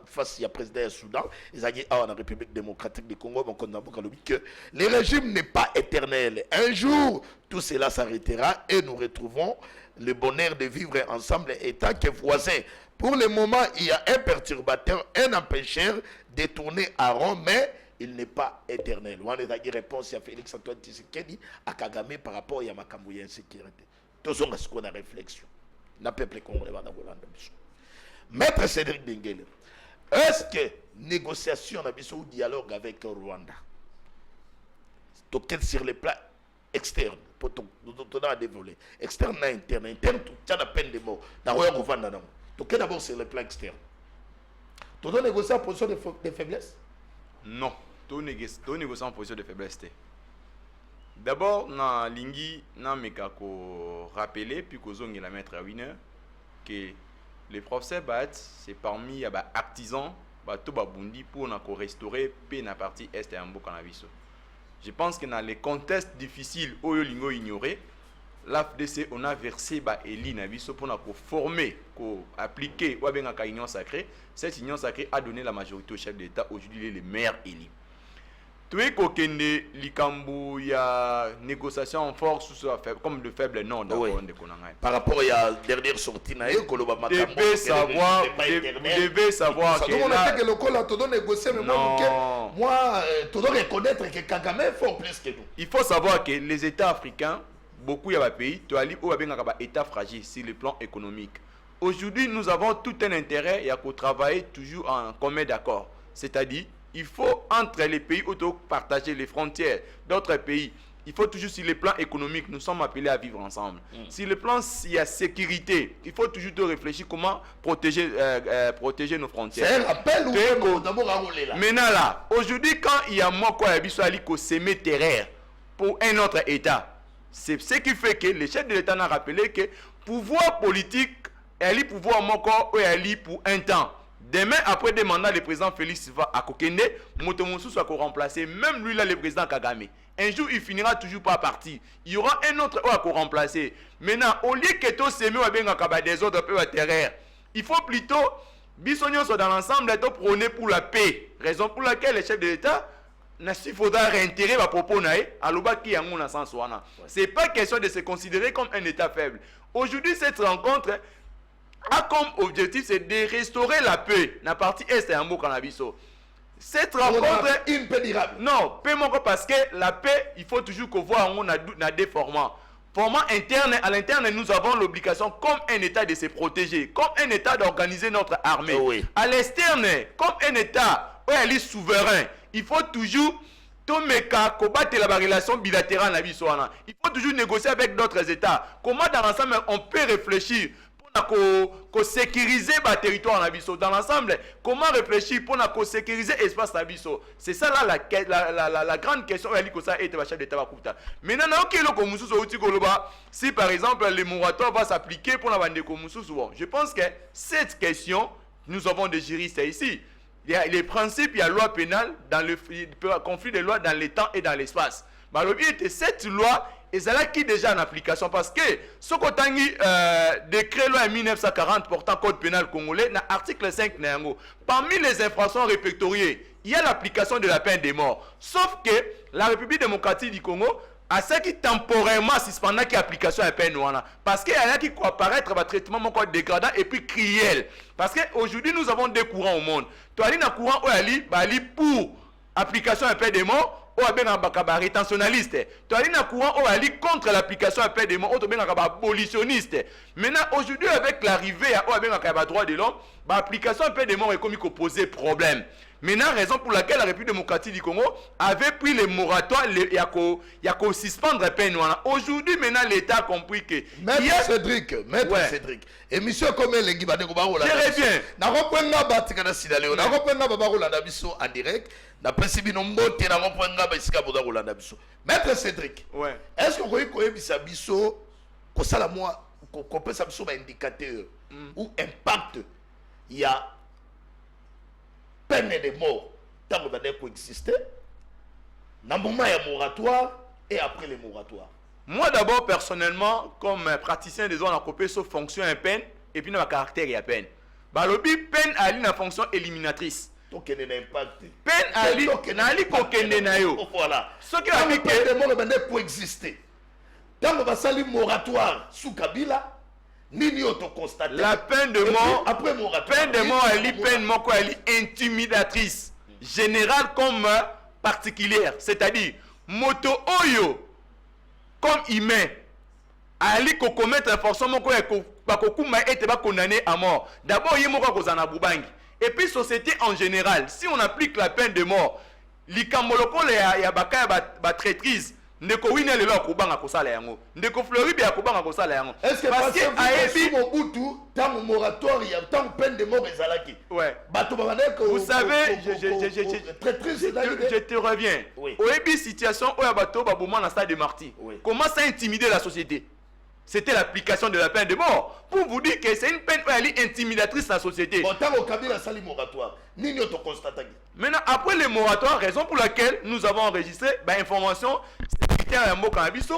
face à président du Soudan, ils ont dit en République démocratique du Congo, Mokonzambuka le dit que le régime n'est pas éternel. Un jour, tout cela s'arrêtera et nous retrouvons le bonheur de vivre ensemble étant que voisins. Pour le moment, il y a un perturbateur, un empêcheur de tourner à rond, mais il n'est pas éternel. On a une réponse à Félix Antoine Tshisekedi, à Kagame par rapport à Makamouya insécurité. Tous on a ce qu'on a réflexion. Na peuple congolais va dans Maître Cédric Bengele, est-ce que négociation ou dialogue avec Rwanda, sur le plan externe, pour tout dévoiler, externe et interne, interne, tu as la peine de mort, donc d'abord sur le plan externe. Tu dois négocier en position de faiblesse? Non, tu négocier en position de faiblesse. D'abord, na lingi na mekako rappeler puis kozongi la maître Winner que le professeur Bat c'est parmi les artisans bato babundi pour na ko restaurer pe na partie est ya mboka na biso. Je pense que dans les contextes difficiles oyo lingo ignorer, l'AFDC on a versé Eli na biso pour na ko former, ko appliquer ou bien ka union sacrée. Cette union sacrée a donné la majorité au chef d'État, aujourd'hui il est le meilleur élu. Tu es kokende likambu ya négociation en force comme de faible non d'accord de konanga. Par rapport à la dernière sortie na yo koloba makambo. Vous devez savoir que on a fait que le col a tout négocier mais moi tu dois reconnaître que Kagame est fort plus que nous. Il faut savoir que les États africains, beaucoup y a pays, tu as li ou bien un état fragile sur le plan économique. Aujourd'hui, nous avons tout un intérêt à travailler toujours en commun d'accord. C'est-à-dire il faut entre les pays auto partager les frontières d'autres pays. il faut toujours, sur le plan économique, nous sommes appelés à vivre ensemble. Sur le plan, il y a sécurité, il faut toujours réfléchir comment protéger nos frontières. C'est un rappel ou d'abord à rouler là. Maintenant là, aujourd'hui, quand il y a moi quoi, il y s'aimer terrain pour un autre État, c'est ce qui fait que le chef de l'État a rappelé que pouvoir politique, elle est pouvoir moi quoi, elle est pour un temps. Demain, après des mandats, le président Félix va à Kokende, Motomonsu soit remplacé, même lui là, le président Kagame. Un jour, il finira toujours par partir. Il y aura un autre à remplacer. Maintenant, au lieu que tout s'aimer des autres peu à terrain, il faut plutôt, Bissognon soit dans l'ensemble, et prôner pour la paix. Raison pour laquelle le chef de l'État il faudra réintéresser ma propos à l'obaki à mon sens. Ce n'est pas question de se considérer comme un État faible. Aujourd'hui, cette rencontre a comme objectif c'est de restaurer la paix dans la partie est et en beau cannabiso. Cette rencontre une paix durable. Non, paix parce que la paix, il faut toujours qu'on voit on a des formats. Format interne, à l'interne, nous avons l'obligation comme un État de se protéger, comme un État d'organiser notre armée. Oui. À l'externe, comme un État où elle est souverain, il faut toujours combattre la relation bilatérale. Il faut toujours négocier avec d'autres États. Comment dans l'ensemble on peut réfléchir pour sécuriser le territoire dans l'ensemble, comment réfléchir pour sécuriser l'espace. C'est ça là la grande question. Maintenant, si par exemple le moratoire va s'appliquer pour la bande de je pense que cette question, nous avons des juristes ici. Il y a les principes, il y a la loi pénale dans le conflit de lois dans le temps et dans l'espace. Cette loi et c'est là qui est déjà en application parce que ce qu'on a décret loi 1940 portant code pénal congolais, dans l'article 5, parmi les infractions répertoriées, il y a l'application de la peine de mort. Sauf que la République démocratique du Congo a ce qui temporairement suspendant qui application à la peine noire. Parce qu'il y a qui croit apparaître un traitement dégradant et puis cruel. Parce qu'aujourd'hui, nous avons deux courants au monde. Tu as un courant où ali pour application à la peine de mort. Ou bien rétentionnaliste. Tu as un courant où aller contre l'application à peine de mort, ou bien abolitionniste. Maintenant, aujourd'hui, avec l'arrivée à droit de l'homme, l'application à peine de mort est comme il poser problème. Maintenant, raison pour laquelle la République démocratique du Congo avait pris les moratoires, il y a qu'à suspendre la peine. Aujourd'hui, maintenant, l'État a compris que... Maître Cédric, Cédric, et monsieur comme les Guibane Goubaro, n'a reprenant Batikana Sidaleo, n'a reprenant Babaro Landabiso en direct, n'a pas si bien monté, n'a reprenant Baisika Bodaro Landabiso. Maître Cédric, est-ce que vous voyez que Bisabiso, que ça la moi, qu'on peut s'abiso un indicateur ou impact, il y a peine de mort, tant qu'on va coexister, dans le moment il y a moratoire et après le moratoire. Moi d'abord personnellement, comme praticien des zones à couper sauf fonction et peine, et puis dans le caractère il y a peine. Balobi peine a une fonction éliminatrice. Donc il y a un impact. Peine a une na yo. Voilà. Ce qui a dit que peine de mort va coexister. Dans le basali moratoire sous Kabila. La peine de mort, après peine de mort, elle est peine mort, elle est intimidatrice, générale comme particulière. C'est-à-dire, moto oyo, comme humain, elle est commettre un forcément être condamné à mort. D'abord, il y a et puis, société en général, si on applique la peine de mort, l'ikamoloko, il y a traîtrise. Ndeko wine lelo akubanga kosala yango ndeko Floride akubanga kosala yango est-ce que parce que ayebi Mobutu tant moratoire il y a tant peine de mort ezalaki ouais bato babandeko vous savez je te reviens oyebi situation oya bato baboma na stade de Marty comment ça intimider la société. C'était l'application de la peine de mort. Pour vous dire que c'est une peine intimidatrice dans la société. Bon, tant au Kabila sali moratoire, ni nous te constatons. Maintenant, après le moratoire, raison pour laquelle nous avons enregistré information, c'est un mot cannabiso.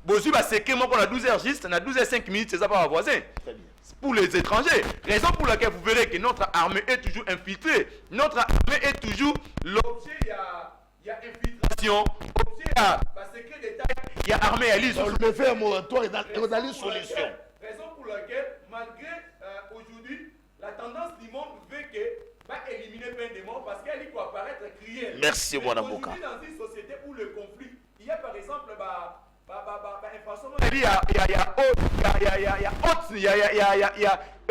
Bozu va séquer moi qu'on a 12h juste, on a 12h05 minutes, c'est ça par voisin. Très bien. Pour les étrangers. Raison pour laquelle vous verrez que notre armée est toujours infiltrée. Notre armée est toujours l'objet, il y a infiltration. L'objet, secret d'État. Il y a armée à l'île. On le fait un moratoire et on a une solution. Raison pour laquelle, malgré aujourd'hui, la tendance du monde veut que va éliminer peine de mort parce qu'elle peut apparaître criée. Merci, mon avocat. Aujourd'hui, dans une société où le conflit, il y a par exemple,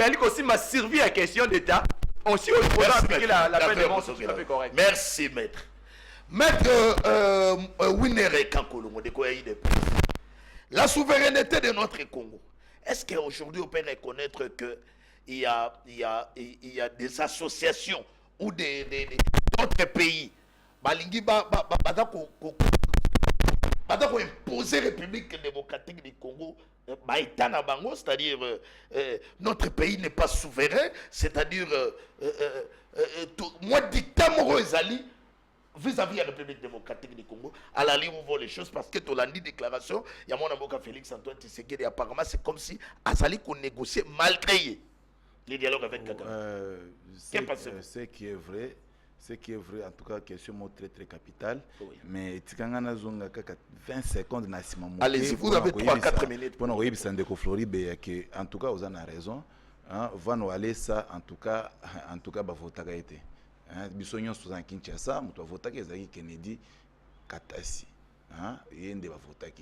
il aussi m'a servi à question d'État. Aussi, il faut appliquer la peine de mort, c'est tout à fait correct. Merci, maître. Maître Winere Kankolongo de IDPS, la souveraineté de notre Congo, est-ce qu'aujourd'hui on peut reconnaître qu'il y a des associations ou d'autres pays qui ont imposé la République démocratique du Congo, c'est-à-dire notre pays n'est pas souverain, c'est-à-dire moi dictat Morozali vis-à-vis de la République démocratique du Congo, à la ligne on voit les choses parce que tu l'as dit déclaration, il y a mon avocat Félix Antoine Tshisekedi, apparemment c'est comme si Azali qu'on négociait malgré les dialogues avec Kagame. Ce qui est vrai, en tout cas, question mot très très capitale. Oui. Mais Tikangana Zonga 20 secondes na sima. Allez-y, vous avez 3-4 minutes. Pour nous Sandeko Floride, en tout cas, vous en avez raison. Va nous aller ça, en tout cas, bah voter été. Bisognon sous un Kinshasa, muto voter Ezaki Kennedy Katasi.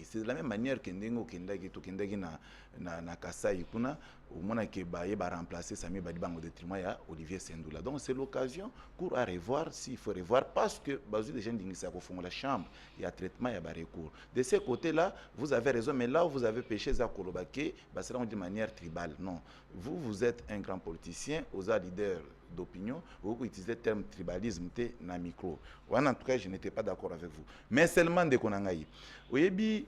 C'est de la même manière que Ndengo Kendagi na Kasai kuna au moment que Baye va remplacer Sami Badibango au détriment de Olivier Sendoula. Donc c'est l'occasion pour revoir s'il faut revoir parce que bazou des gens d'Ingisa font la chambre, il y a traitement, il y a recours. De ce côté-là, vous avez raison, mais là où vous avez péché Zakolobake, c'est de manière tribale. Non, vous êtes un grand politicien, vous êtes leader d'opinion, vous utilisez le terme tribalisme na micro. En tout cas, je n'étais pas d'accord avec vous. Mais seulement de Konangaï. Oyebi,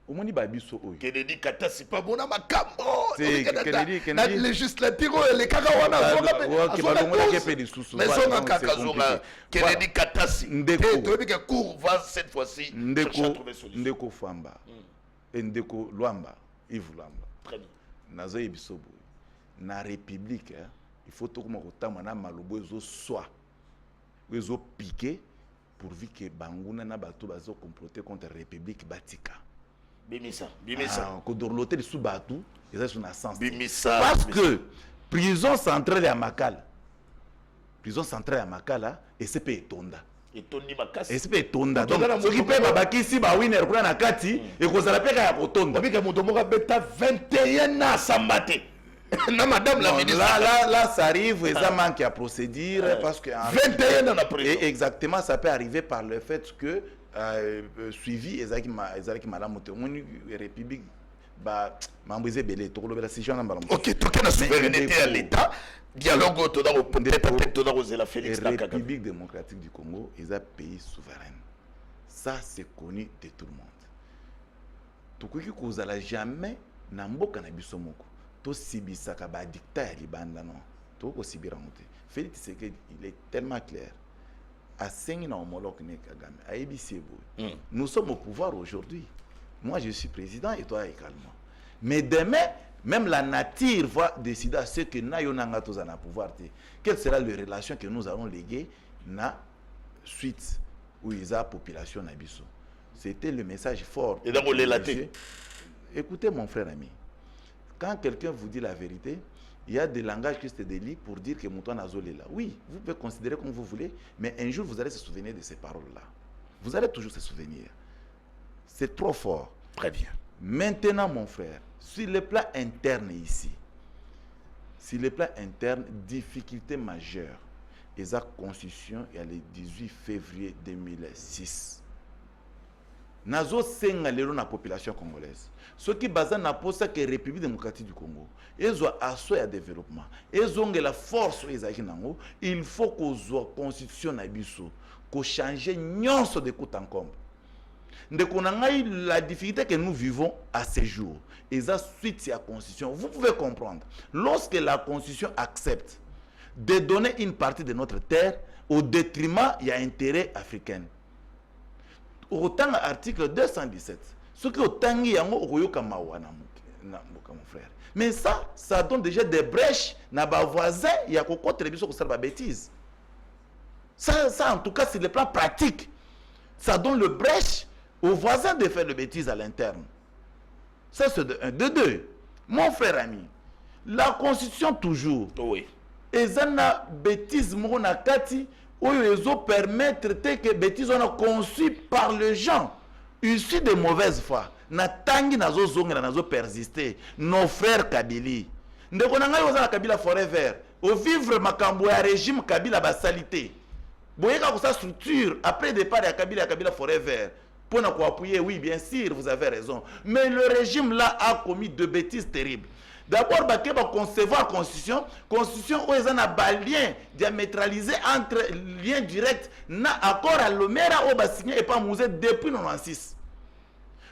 omoni babiso oyo. Kennedy Katasi pas bon na makambo. C'est Kennedy. La législature les kakawana zonga. Ok, balongola kepe di susu. Mais zonga kakazonga. Kennedy Katasi. Ndeko. Tu veux que cours va cette fois-ci. Ndeko Famba. Et Ndeko Luamba. Yves Luamba. Très bien. Nazo yebisobo. Na République, il faut tout comme autant na malobo ezo soit. Ezo piqué pourvu que Bangouna na bato bazo comploter contre la République Batika. Bimisa. Que dorloter les sous batou, ils sont na sens. Bimisa. Parce que prison centrale à Makala. Prison centrale à Makala et c'est pas étonda. Et Tony Makasi. Et c'est pas étonda. Donc ce qui peut babaki si ba winner pour na kati et ko zala peka ya kotonda. Bika motomoka beta 21 ans sambate. Non, madame la ministre. Là, ça arrive, et ça manque à procédure parce que 21 ans après. Et exactement, ça peut arriver par le fait que suivi Ezaki Madame République m'embrisé belé tout le si j'en ai. OK, tout que la souveraineté à l'État, dialogue au peut-être aux la Félix la République démocratique du Congo est un pays souverain. Ça c'est connu de tout le monde. Tout que vous allez jamais n'amboka na bisomoko. To sibisaka ba dictat libanda non to ko sibira muté Félix Tshisekedi il est tellement clair à sengi na homologue ne Kagame a ebisebo nous sommes au pouvoir aujourd'hui, moi je suis président et toi également, mais demain même la nature va décider à ce que na yonanga tous en pouvoir. Quelle sera la relation que nous allons léguer na suite où ils a population na biso. C'était le message fort. Et donc écoutez mon frère ami, quand quelqu'un vous dit la vérité, il y a des langages qui se délient pour dire que Mouton Azolé là. Oui, vous pouvez considérer comme vous voulez, mais un jour vous allez se souvenir de ces paroles-là. Vous allez toujours se souvenir. C'est trop fort. Très bien. Maintenant, mon frère, sur le plan interne ici, sur le plan interne, difficulté majeure. Et sa constitution, il y a le 18 février 2006. Nazo senga lelo na population congolaise. Ce qui base na posa que République démocratique du Congo. Ils ont assoé à développement. Ils ont la force nango. Il faut qu'on soit constitution na biso, qu'on change nyonso de coup en comble. La difficulté que nous vivons à ce jour, et ça suite à la constitution, vous pouvez comprendre. Lorsque la constitution accepte de donner une partie de notre terre au détriment, il y a intérêt africain. Autant l'article 217, ce qui autant y a mon frère. Mais ça donne déjà des brèches na ba voisin, il y a quoi télévision qui sert à bêtise. Ça en tout cas c'est le plan pratique. Ça donne le brèche aux voisins de faire de bêtises à l'interne. Ça c'est de un. De deux, mon frère ami, la constitution toujours. Oui. Et ça na bêtise mo na kati. Où ils ont permettre que bêtises on a conçu par les gens issus de mauvaise foi. Na tangi nazo zonga nazo persister. Nos frères Kabili. Ndeko na ngai ozala Kabila forever. Au vivre makambo ya régime Kabila ba salité. Boyeka sa structure après départ de Kabila Forever. Pour nous appuyer, oui, bien sûr, vous avez raison. Mais le régime là a commis de bêtises terribles. D'abord, il va concevoir la constitution où il y a un lien diamétralisé entre lien direct, na accord à l'Omera où il signé et pas musée depuis 1996.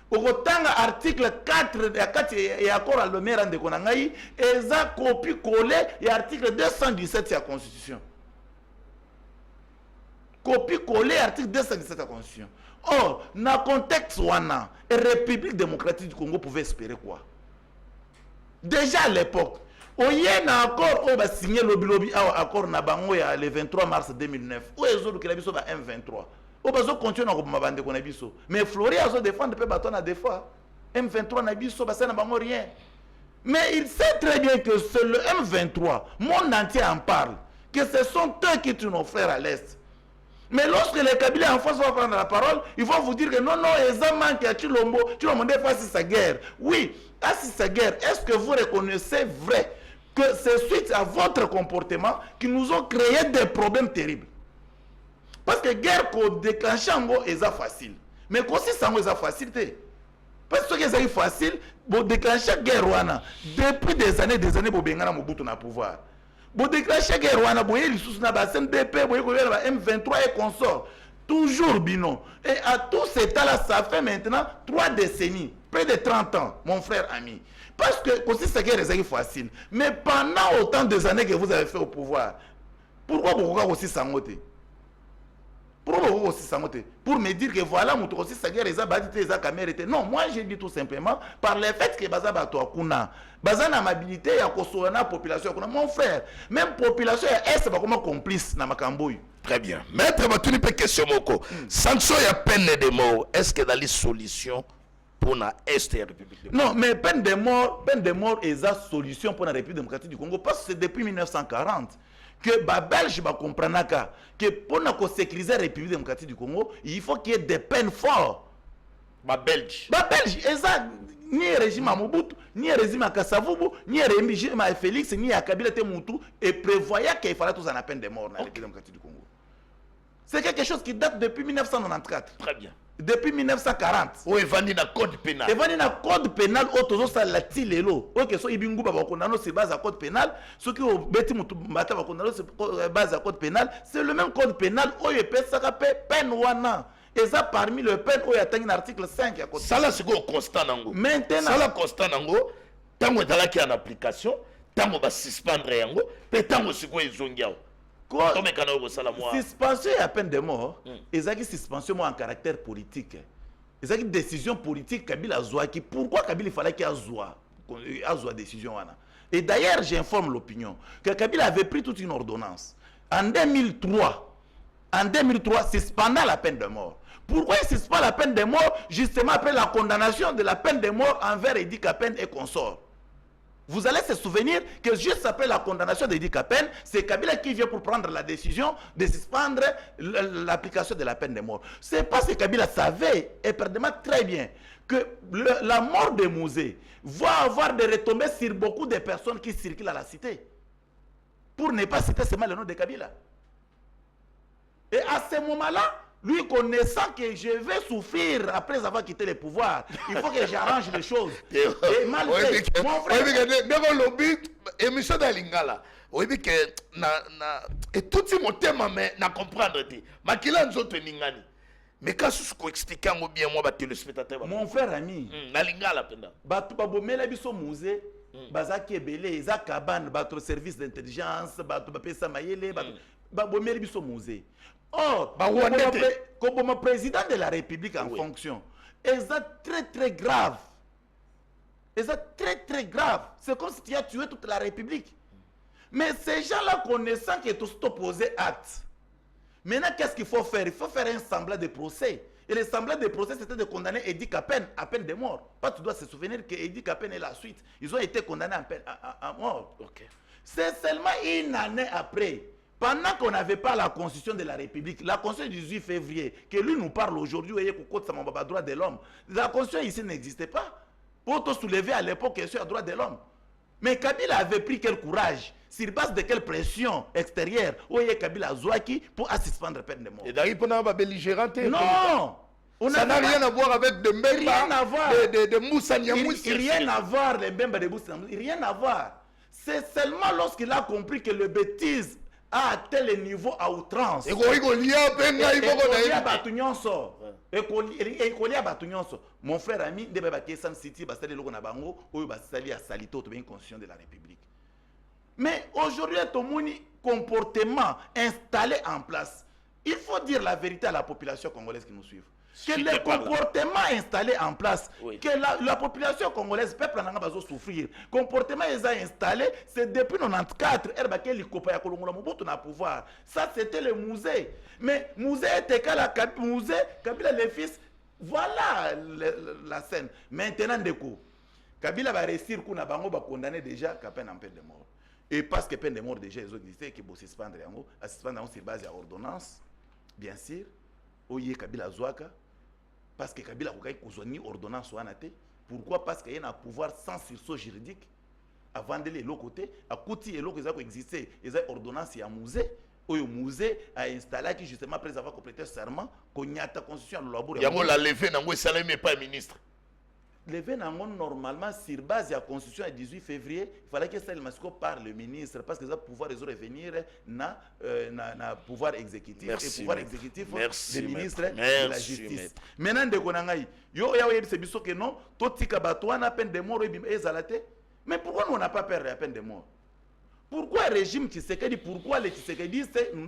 Au article 4 et accord à l'Omera de Konangaï, ils ont copié-collé l'article 217 de la constitution. Copier-coller article 217 de la Constitution. Or, dans le contexte wana, la République démocratique du Congo pouvait espérer quoi? Déjà à l'époque, on y a un accord où on va signer l'accord le 23 mars 2009. Où est-ce que l'on va M23? On va continuer à défendre. Mais Flori a défendu le bâton à des fois. M23 n'a pas rien. Mais il sait très bien que c'est le M23, monde entier en parle, que ce sont eux qui sont nos frères à l'Est. Mais lorsque les Kabyles en face vont prendre la parole, ils vont vous dire que non, ils ont manqué à Chilombo face à sa guerre. Oui, à sa guerre, est-ce que vous reconnaissez vrai que c'est suite à votre comportement qui nous ont créé des problèmes terribles? Parce que guerre qu'on déclenche en gros, est facile. Mais quand c'est ça, c'est facilité. Parce que c'est facile, pour déclencher la guerre, depuis des années, pour Bengana Mobutu na pouvoir. Pour déclencher la guerre, vous voyez les sous CNDP, vous voyez M23 et consorts. Toujours binon. Et à tout cet état-là, ça fait maintenant 3 décennies, près de 30 ans, mon frère ami. Parce que aussi cette guerre est facile. Mais pendant autant de années que vous avez fait au pouvoir, pourquoi vous aussi s'engoter? Pour me dire que voilà, aussi sa guerre est non, moi je dis tout simplement par le fait que baza bato akuna baza na mobilité ya kosola na population akuna mon frère, même population est pas comment complice na makamboy. Très bien. Maître Batuni peut question moko. Sanction ya peine de mort, est-ce que dans les solutions pour la Est et la République de Congo? Non, mais peine de mort est la solution pour la République démocratique du Congo parce que c'est depuis 1940 que les Belges comprennent que pour sécuriser la République démocratique du Congo, il faut qu'il y ait des peines fortes. Les Belges. Ni le régime à Mobutu, ni le régime à Kassavubu, ni le régime à Félix, ni à Kabila Moutou, et prévoyait qu'il fallait tous en peine de mort dans la République démocratique du Congo. C'est quelque chose qui date depuis 1994. Très bien. Depuis 1940. Oui, il va dans le code pénal. Il va dans le code pénal, autour de la tilelo. Ok, so ibingu ba bakondano c'est base à code pénal. Ce qui au beti mutu mata bakondano c'est base à code pénal. C'est le même code pénal. Oye pesa ka peine wana. Et ça parmi le peine oye atteint l'article 5 à code. Ça là c'est quoi constant nango? Maintenant. Ça là constant nango. Tango dala qui en application. Tango ba suspendre yango. Pe tango c'est quoi ils ont giao. Suspension et à peine de mort, ils ont une suspension en caractère politique. Ils ont une décision politique Kabila Zoua. Pourquoi Kabila il fallait qu'il y ait une décision? Et d'ailleurs, j'informe l'opinion que Kabila avait pris toute une ordonnance. En 2003, suspendant la peine de mort. Pourquoi il suspend la peine de mort? Justement après la condamnation de la peine de mort envers Edi Kapen et consorts. Vous allez se souvenir que juste après la condamnation d'Edi Kapen, c'est Kabila qui vient pour prendre la décision de suspendre l'application de la peine de mort. C'est parce que Kabila savait et perdait très bien que la mort de Mouzé va avoir des retombées sur beaucoup de personnes qui circulent à la cité. Pour ne pas citer seulement le nom de Kabila. Et à ce moment-là, lui connaissant que je vais souffrir après avoir quitté le pouvoir, il faut que j'arrange les choses. Et malgré mon frère... émission d'Alingala, et tout ce mon thème, na comprendre, makila nzoto ningani. Mais quand je explique bien moi téléspectateur. Mon frère ami, Alingala penda. Batu babomela biso musée, bazaki ebele, eza kabane, batu service d'intelligence, batu bapesa mayele, batu babomela biso musée. Or, comme président de la République en fonction, c'est très très grave. C'est très très grave. C'est comme si tu as tué toute la République. Mais ces gens-là connaissant que tout opposé acte. Maintenant, qu'est-ce qu'il faut faire? Il faut faire un semblant de procès. Et le semblant de procès, c'était de condamner Edi Kapen à peine de mort. Pas tu dois se souvenir que Edi Kapen et la suite, ils ont été condamnés à mort. Okay. C'est seulement une année après. Pendant qu'on n'avait pas la constitution de la République, la constitution du 18 février, que lui nous parle aujourd'hui, droit de l'homme, la constitution ici n'existait pas. Pour te soulever à l'époque, question à droit de l'homme. Mais Kabila avait pris quel courage Sur base de quelle pression extérieure Oye Kabila Zouaki pour suspendre peine de mort. Et d'ailleurs, pendant la belligérante. Non. Ça n'a rien à voir avec de Mbemba, rien à voir. de Moussa Niamoussi. Rien à voir, les Mbemba de Moussa Niamoussi. Rien à voir. C'est seulement lorsqu'il a compris que le bêtise a atteint le niveau à outrance. Et mon frère ami, de Babakesan City, Bastali Logonabango, ou Bastali à Salito, tu es conscient de la République. Mais aujourd'hui, ton comportement installé en place, il faut dire la vérité à la population congolaise qui nous suit. Que le comportement installé en place, oui. Que la population congolaise, le peuple n'a pas souffrir. Le comportement installé, c'est depuis 1994, le pouvoir. Ça, c'était le musée. Mais le musée était Kabila le fils. Voilà la scène. Maintenant, de coup, Kabila va réussir qu'on a condamné déjà qu'à peine en peine de mort. Et parce que peine de mort déjà, ils ont dit que si suspendre sur base d'ordonnance, bien sûr, Oye Kabila Zouaka. Parce que Kabila a une ordonnance. Pourquoi? Parce qu'il y a un pouvoir sans sursaut juridique. Avant de l'autre côté, à côté de l'autre côté, il y a une ordonnance et un musée. Le musée a installé qui justement après avoir complété le serment, qu'on y a ta constitution à l'obor. Il y a la levée dans le salaire, mais pas ministre. Levé normalement sur base de la constitution du 18 février, il fallait que ça par le ministre parce que ça pouvoir revenir na pouvoir exécutif. Merci, et pouvoir exécutif merci, le ministre merci, de la justice. Maintenant de konangai yo ya c'est biso que non totika batwana peine de mort ezalate. Mais pourquoi nous on n'a pas peur de la peine de mort? Pourquoi le régime Tshisekedi, pourquoi les Tshisekedi,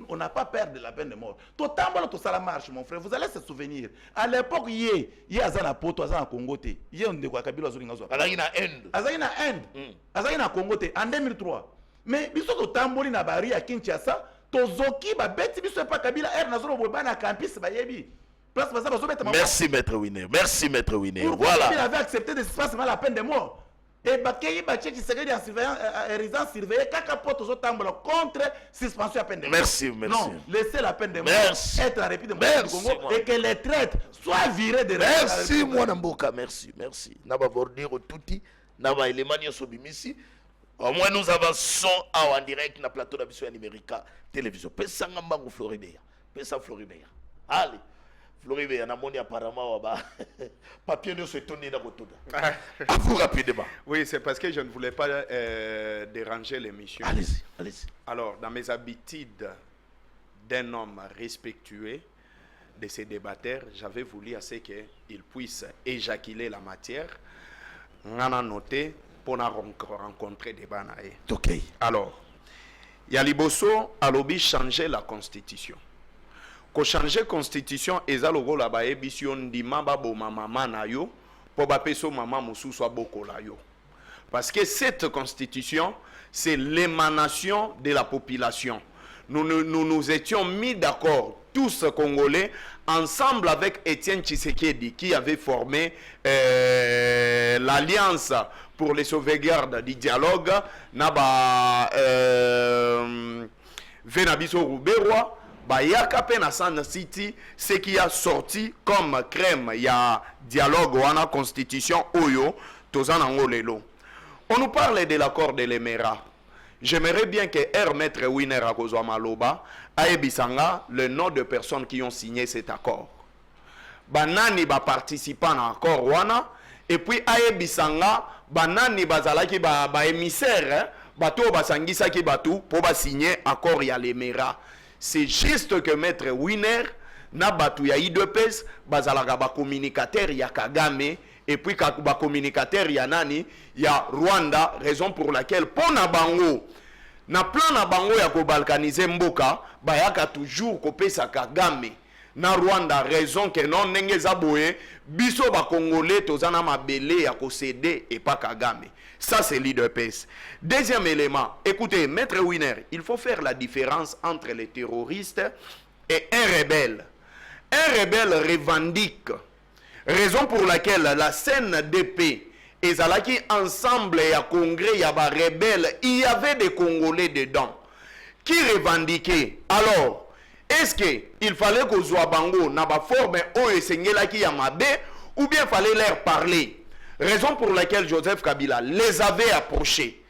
on n'a pas peur de la peine de mort? Tout ça marche, mon frère. Vous allez se souvenir. À l'époque, il y a un poto, il y a un Congo. Il y a un Kabila. Il y a un Congo en 2003. Mais il y a un tamboli na bari à Kinshasa. Tozoki, beti, biso pas Kabila, Nazoro, Bobana, Campus, Bayebi. Merci, Maître Winner. Merci, Maître Winner. Voilà. Il avait accepté de se passer la peine de mort. Et Bakéi Baché qui serait en résidence surveillée, contre suspension à peine de mort. Merci, merci. Non, laissez la peine de mort être en répit de mort du Congo et que les traites soient virées de la Merci, Mwanamboka, merci, merci. Naba bordir touti, naba éléments sobimisi. Au moins nous avançons en direct dans le plateau d'Abisso numérique télévision. Pesa ngambangu Floribert. Pesa Floribert. Allez. Floribert, on a monté apparemment papier de se tourner dans votre à vous rapidement. Oui, c'est parce que je ne voulais pas déranger l'émission. Allez-y, allez-y. Alors, dans mes habitudes d'un homme respectueux de ces débatteurs, j'avais voulu à ce qu'il puisse éjaculer la matière. On a noté pour rencontrer des banaïs. Ok. Alors, Yaliboso a lobby changer la constitution. Ko changer constitution ezalogo la ba ebision ndima babo mama na yo po ba peso mama mususu abokola yo. Parce que cette constitution c'est l'émanation de la population. Nous étions mis d'accord tous Congolais ensemble avec Étienne Tshisekedi qui avait formé l'alliance pour les sauvegardes du dialogue naba Venabiso Ruberwa. Bayaka pena San City, ce qui a sorti comme crème, il y a dialogue ou en constitution Oyo, Tozan Angolelo. On nous parle de l'accord de l'Emera. J'aimerais bien que R. Maître Winner Akozwa Maloba ait bisanga le nom de personnes qui ont signé cet accord. Banani ba participant à l'accord wana et puis ait bisanga banani bazalaki ba émissaire bato basangisa ki batu pour ba signer accord ya l'Emera. C'est juste que Maître Winner na batu ya IDPS bazalaka ba communicateur ya Kagame et puis ba communicateur ya nani ya Rwanda, raison pour laquelle pona bango na plan na bango ya ko balkaniser mboka bayaka toujours kopesa Kagame na Rwanda, raison que non ndenge za boye biso ba congolais tozana mabele ya ko céder et pas Kagame. Ça, c'est l'IDPS. Deuxième élément, écoutez, Maître Winner, il faut faire la différence entre les terroristes et un rebelle. Un rebelle revendique, raison pour laquelle la CNDP et Zalaki ensemble et à Congrès, il y avait rebelles, il y avait des Congolais dedans qui revendiquaient. Alors, est-ce qu'il fallait que Zouabango n'a pas formé Oesengela qui Yamabe ou bien fallait leur parler? Raison pour laquelle Joseph Kabila les avait approchés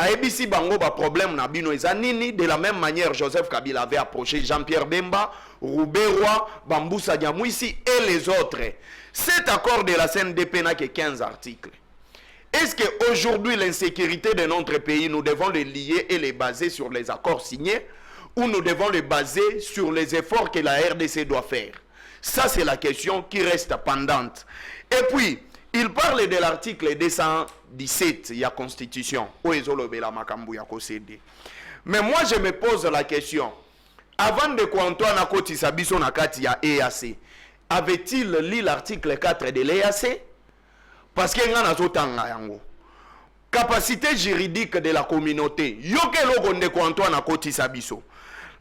Aebisi bango ba problème na bino ezanini. De la même manière, Joseph Kabila avait approché Jean-Pierre Bemba, Roubaix-Roy, Bamboussa Diamouissi et les autres. Cet accord de la CNDP n'a que 15 articles. Est-ce qu'aujourd'hui, l'insécurité de notre pays, nous devons les lier et les baser sur les accords signés, ou nous devons les baser sur les efforts que la RDC doit faire? Ça, c'est la question qui reste pendante. Et puis, il parle de l'article 217 de la Constitution. Mais moi, je me pose la question. Avant de qu'Antoine Akoti Sabiso Nakati ya EAC, avait-il lu l'article 4 de l'EAC? Parce qu'il y a une capacité juridique de la communauté.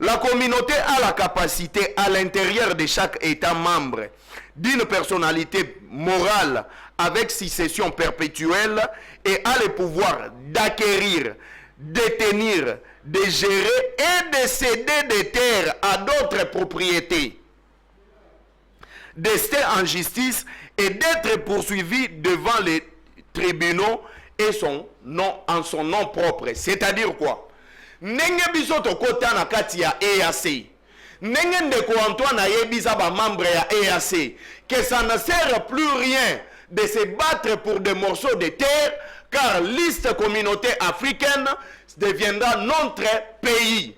La communauté a la capacité à l'intérieur de chaque État membre d'une personnalité morale avec succession perpétuelle et a le pouvoir d'acquérir, détenir, de gérer et de céder des terres à d'autres propriétés, d'ester en justice et d'être poursuivi devant les tribunaux et en son nom propre. C'est-à-dire quoi? Nenge biso to kota na kati ya EAC. Nenge ndeko Antoine ayebisa ba membre ya EAC que ça ne sert plus rien de se battre pour des morceaux de terre car liste communauté africaine deviendra notre pays.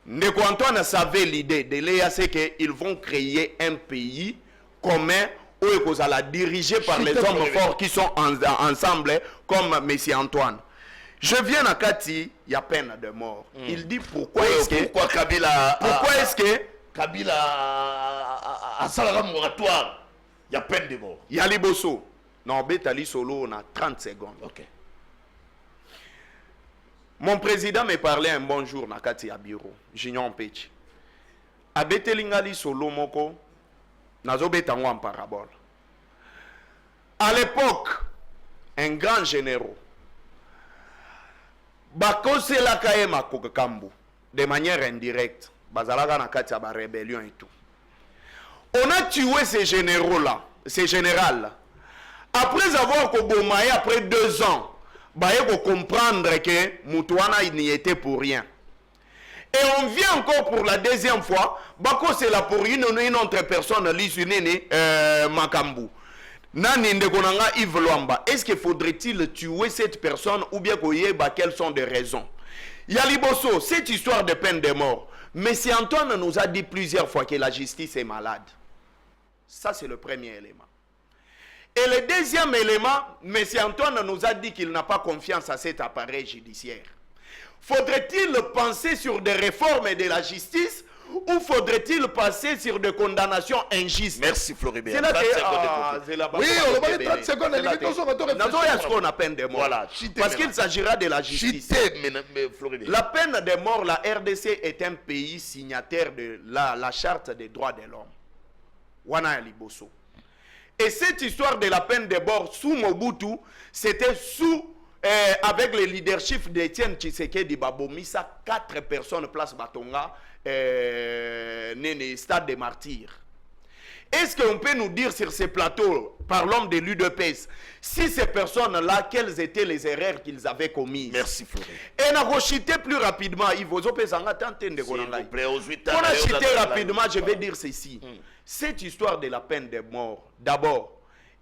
Ndeko Antoine savait l'idée de l'EAC qu'ils vont créer un pays commun où ils la dirigé par les hommes forts qui sont ensemble comme M. Antoine. Je viens à Kati, il y a peine de mort. Il dit pourquoi est-ce que Kabila a salaire moratoire? Il y a peine de mort. Il y a Liboso. Non, Betali Solo, on a 30 secondes. Ok. Mon président me parlait un bon jour na Kati à bureau. Junior Pechi. A Betelingali Solo Moko, nazo betango en parabole. À l'époque, un grand général, Bakose la Kaema Kokakambu, de manière indirecte, Bazalaga na Kati à la rébellion et tout. On a tué ces généraux-là, ces générales-là. Après avoir Kobomaye, après 2 ans, il faut comprendre que Moutouana n'y était pour rien. Et on vient encore pour la 2e fois, Bako c'est là pour une autre personne, Lisunene Makambu. Nani Ndekonanga Yves Luamba. Est-ce qu'il faudrait-il tuer cette personne ou bien quelles sont les raisons? Yaliboso, cette histoire de peine de mort. M. Antoine nous a dit plusieurs fois que la justice est malade. Ça, c'est le premier élément. Et le deuxième élément, M. Antoine nous a dit qu'il n'a pas confiance à cet appareil judiciaire. Faudrait-il penser sur des réformes de la justice ou faudrait-il passer sur des condamnations injustes? Merci Floribert. C'est là que... Oui, on va 30 secondes. Voilà. Parce qu'il s'agira de la justice. La peine de mort, la RDC est un pays signataire de la charte des droits de l'homme. Wana Liboso. Et cette histoire de la peine de mort sous Mobutu, c'était avec le leadership d'Étienne Tshisekedi Babomisa, 4 personnes place Batonga, stade des martyrs. Est-ce qu'on peut nous dire sur ces plateaux, par l'homme de l'UDPS, si ces personnes-là, quelles étaient les erreurs qu'ils avaient commises? Merci Florent. Et on a cité plus rapidement, il vous a cité rapidement, je vais dire ceci. Cette histoire de la peine de mort, d'abord,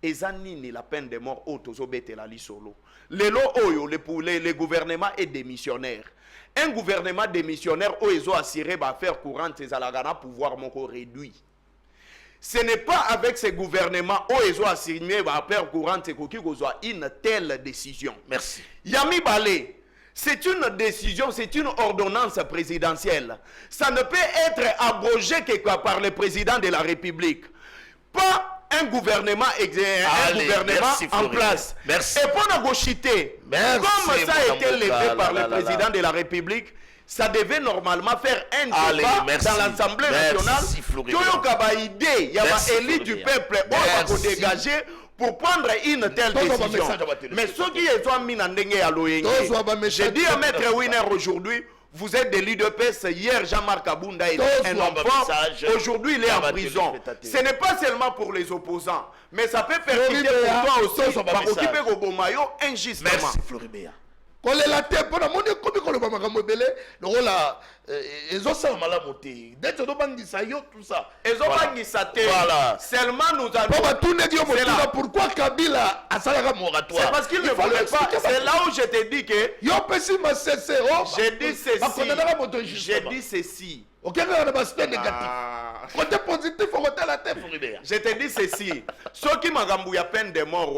ezanini la peine de mort au tozobete la lisolo. Le gouvernement est démissionnaire. Un gouvernement démissionnaire où ils ont assuré faire courante ces alagana pouvoir moko réduit. Ce n'est pas avec ces gouvernements où ils ont assigné faire courante une telle décision. Merci. Yami Balé. C'est une décision, c'est une ordonnance présidentielle. Ça ne peut être abrogé que par le président de la République. Pas un gouvernement, en place. Merci. Et pour négocier, comme ça a été levé par le président de la République, ça devait normalement faire un débat dans l'Assemblée nationale. Il y a élite du peuple, on va dégager pour prendre une telle décision. Mais ceux qui sont mis en dengue à l'ONG, j'ai dit à Maître Winer aujourd'hui, vous êtes de l'UDPS, hier Jean-Marc Abounda est un enfant, aujourd'hui il est en prison. Ce n'est pas seulement pour les opposants, mais ça peut percuter pour toi aussi, par occuper Gobomayo injustement. Merci Floribert. kolela te mpona moni ekomi koloba makambo ebele lokola ezosala malamu te dete ozobangisa yo tout ça ezobangisa te Voilà. seulement nous mpo allons batuneki yo C'est là. motuna pourquoi kabila asalaka moratoire c'est parce qu'il ne voulait pas c'est là où je te dis que yo opesi masese j'ai dit ceci bakondanaka moto j'ai dit ceci okengaka na baspect négatif Ah. côté positif okotala te Floribert. Je te dis ceci. Ceux qui m'ont y a peine de mort,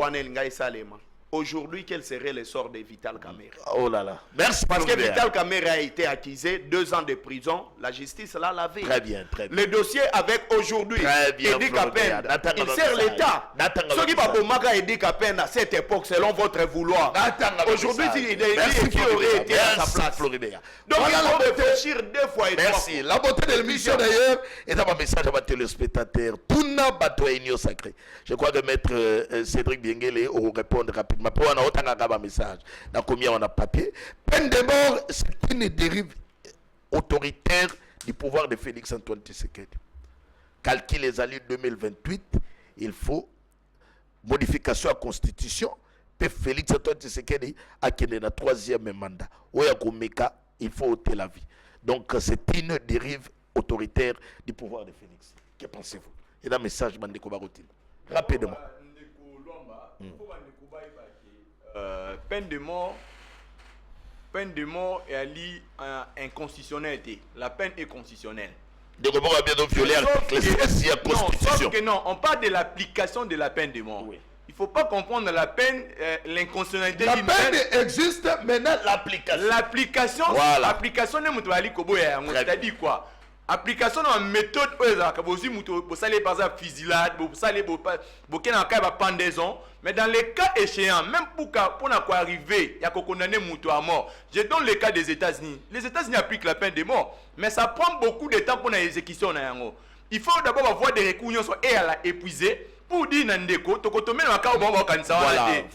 aujourd'hui, quel serait le sort de Vital Kamerhe? Oh là là. Merci Parce que Floribert. Vital Kamerhe a été accusé 2 ans de prison. La justice l'a lavé. Très bien, très bien. Le dossier avec aujourd'hui Très bien, Edi Floribert. Kapenda, Natanga il sert Message. l'État. Natanga Ceux qui Message. m'ont Maka Edi Kapenda à cette époque, selon votre vouloir. Natanga Aujourd'hui, Message. il est Merci qui aurait Floribert. été à sa Merci place. Floribert. Donc Voilà il la faut beauté. réfléchir 2 fois et 3 Merci. fois. La beauté de l'émission d'ailleurs est un message à ma téléspectateur. Tuna bato union sacré. Je crois que maître Cédric Biengele au répondre rapidement. Pour on a autant un message. Dans combien on a papier. Peine de mort, c'est une dérive autoritaire du pouvoir de Félix Antoine Tshisekedi. Calcul les années 2028, il faut modification à la constitution. Puis Félix Antoine Tshisekedi a gagné le 3e mandat. Oya Komeka, il faut ôter la vie. Donc c'est une dérive autoritaire du pouvoir de Félix. Que pensez-vous? Il y a un message, Mandeko Barotin. Rapidement. Peine de mort est alliée à inconstitutionnalité. La peine est constitutionnelle. Donc on va bien violer l'article 16 de la Non, constitution. sauf que non, on parle de l'application de la peine de mort. Oui. Il ne faut pas comprendre la peine, l'inconstitutionnalité La d'une peine existe, maintenant l'application. L'application, Voilà. l'application de Moutouali Kobo, c'est-à-dire quoi? Application dans la méthode, vous savez par exemple fusillade, vous savez pendaison, mais dans les cas échéants, même pour arriver, il y a qu'on condamne Moutou à mort. Je donne le cas des États-Unis. Les États-Unis appliquent la peine de mort, mais ça prend beaucoup de temps pour l'exécution. Il faut d'abord avoir des recours et à la épuiser. Pour dire Nandeko, Tokotomé na ka bon kanisa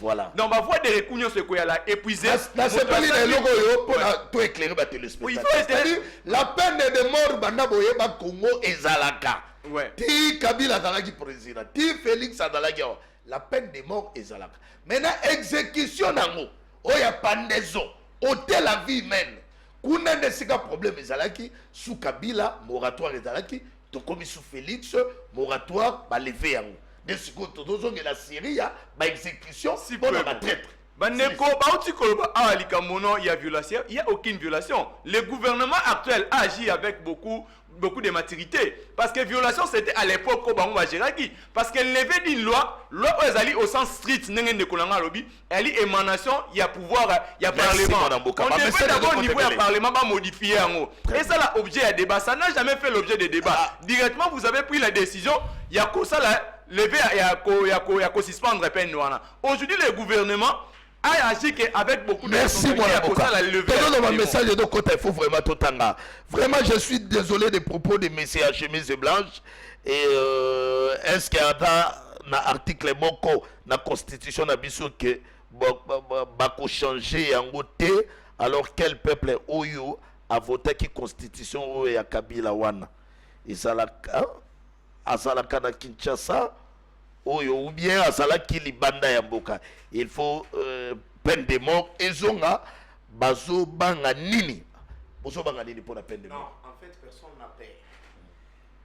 voilà. Donc on va voir des réunions ce qu'on a épuisé. Dans ce pays de logo yo pour tout éclairer ma téléspectateur. Il faut c'est-à-dire la peine de mort banda boye ba Congo ezalaka. Ouais. Ti Kabila azalaki président, ti Félix azalaki la peine de mort ezalaka. Maintenant exécution nango, oya pendaison, ôter la vie humaine. Kuna ndesika problème ezalaki sous Kabila moratoire ezalaki, to komi sous Félix moratoire ba lever yango. De ce côté, la Syrie, la exécution, Si bon, peu. on va traître. Bandeko, il y a violation, il n'y a aucune violation. Le gouvernement actuel agit avec beaucoup de maturité. Parce que violation, c'était à l'époque au Bango Géraki. Parce qu'elle levait d'une loi au sens strict, elle est émanation, il y a pouvoir, il y a Merci, parlement. Madame Boka. On Ma devait message d'abord de au niveau côté du parlement modifier. Et ça, là, objet à débat. Ça n'a jamais fait l'objet de débat. Ah. Directement, vous avez pris la décision, il y a quoi ça là, lever, il y a suspendre peine noire. Aujourd'hui, le gouvernement a agi avec beaucoup de Merci, mon avocat. Tenons dans mon message de côté, il faut vraiment tout en. Vraiment, je suis désolé des propos de messieurs à chemise blanche. Et est-ce qu'il y a un article moko na constitution na biso que bako changer en côté alors quel peuple oyo a voté qui constitution oyo ya Kabila wana ezalaka azalaka na Kinshasa oyo ou bien azalaki libanda ya mboka. Il faut peine de mort ezonga bazo banga nini pour la peine de Non, mort. en fait, personne n'a peur.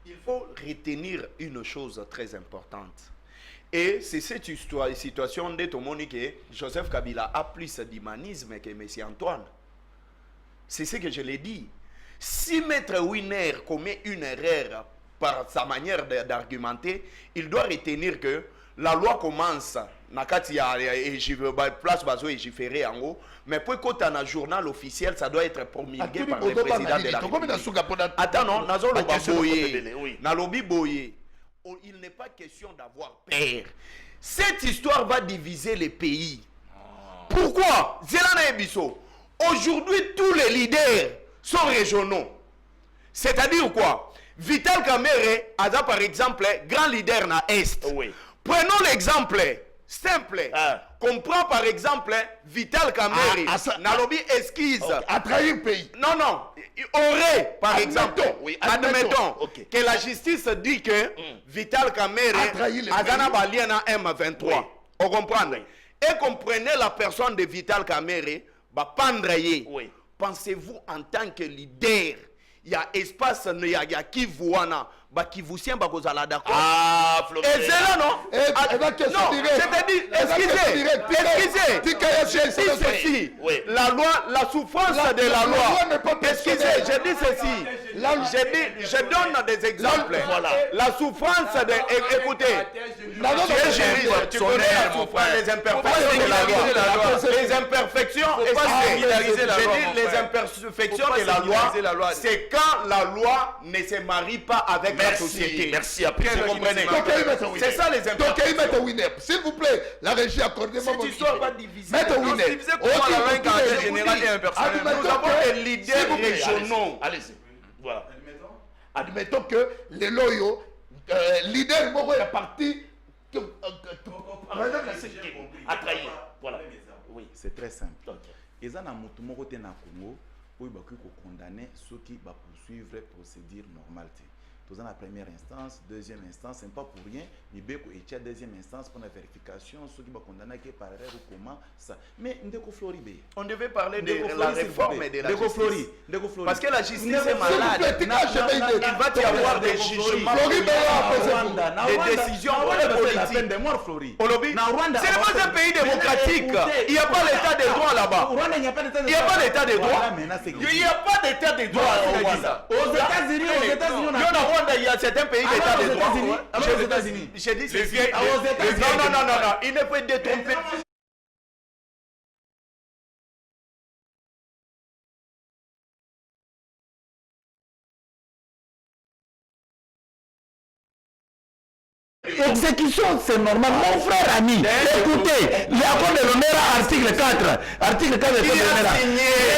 Il faut retenir une chose très importante. Et c'est cette situation de Tomoni que Joseph Kabila a plus d'humanisme que M. Antoine. C'est ce que je l'ai dit. Si Maître Winer commet une erreur par sa manière d'argumenter, il doit retenir que la loi commence nakati ya place bazo légiférer en haut, mais pour qu'on un journal officiel, ça doit être promulgué par le président de la République. Attends, non, Nalobi Boye. Il n'est pas question d'avoir peur. Cette histoire va diviser les pays. Pourquoi? Aujourd'hui, tous les leaders sont régionaux. C'est-à-dire quoi? Vital Kamerhe a par exemple grand leader na Est. Oui. Prenons l'exemple simple. Comprends par exemple Vital Kamerhe. Nalobi esquisse. À trahir le pays. Non, non. Il aurait, par exemple, admettons okay, que la justice dit que Vital Kamerhe a gagné Baliana M23. Oui. On comprend. Et comprenez la personne de Vital Kamerhe ba pandraye. Oui. Pensez-vous en tant que leader, il y a espace, il y a Kivuana, bah Kivusien, bah Kozala d'accord. Ah, Et c'est là, non? Non, c'est-à-dire, excusez, dis ceci, Oui. la loi, la souffrance de la loi, excusez, je dis ceci, je donne des exemples. Voilà. La souffrance de, écoutez, tu connais la souffrance, les imperfections de la loi, les imperfections, les imperfections de la loi, c'est quand la loi ne se marie pas avec la société. Merci à Vous comprenez? C'est ça les imperfections. S'il vous plaît, la régie, accordez-moi mon Cette histoire va diviser. Mettez Winner. Nous avons des leaders régionaux. Allez-y. Voilà. Admettons que les loyaux, leader Moro est parti à trahir. Voilà. Oui. C'est très simple. Et ça, dans le Congo, il faut condamner ceux qui vont poursuivre la procédure normale. Dans la première instance, deuxième instance, ce n'est pas pour rien. Il y a une deuxième instance pour la vérification, ceux qui vont condamner qui par erreur ou comment ça. Mais Ndeko Flori, on devait parler de la réforme et de la justice. Parce que la justice est malade. Il va y avoir des jugements, des décisions politiques. C'est pas un pays démocratique. Il n'y a pas l'état de droit là-bas. Il n'y a pas l'état de droit. Il n'y a pas d'état de droit au Rwanda. Aux États-Unis, il y a certains pays d'état de droit. Aux États-Unis. J'ai dit c'est vieille. Non. Il ne peut détromper. Exécution, c'est normal. Mon frère ami, écoutez, l'accord de l'honneur, article 4. Article 4 de l'honneur.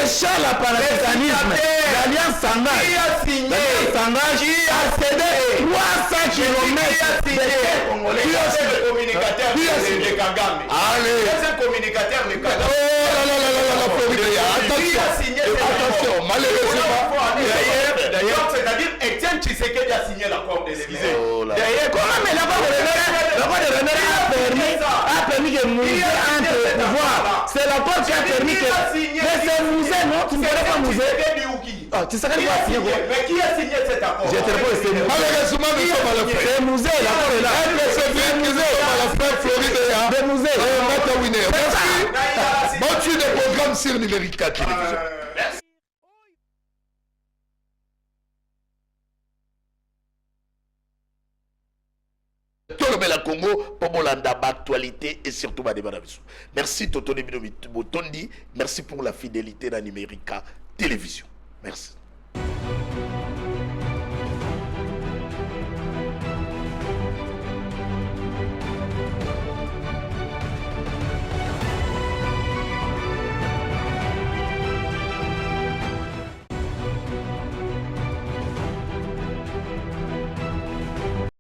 Échelle à panafricanisme. L'Alliance s'engage. L'Alliance s'engage à céder 300 km de terre congolais. Qui est le communicateur de Kagame? Allez. Qui est le communicateur de Kagame? Attention, malheureusement. D'ailleurs, c'est-à-dire Etienne Tshisekedi a signé l'accord de l'honneur. D'ailleurs, comment mais l'accord de l'honneur a permis que Mouzé entre au pouvoir. C'est l'accord qui a permis que... Mais c'est Mouzé, non? Tu ne connais pas Mouzé? Tu sais qu'il va signer quoi? Mais qui a signé cet accord? Je te réponds, c'est Mouzé. Malheureusement, nous sommes à la fin. C'est Mouzé, l'accord est là. C'est Mouzé, à la fin, Floride. C'est Mouzé. Maître Winner. Merci. Bon, tu des programmes sur Numérica Télévision. Merci. La Congo pour Molanda actualité et surtout ma débat. Merci Toto Botondi, merci pour la fidélité dans Numérica Télévision. Merci.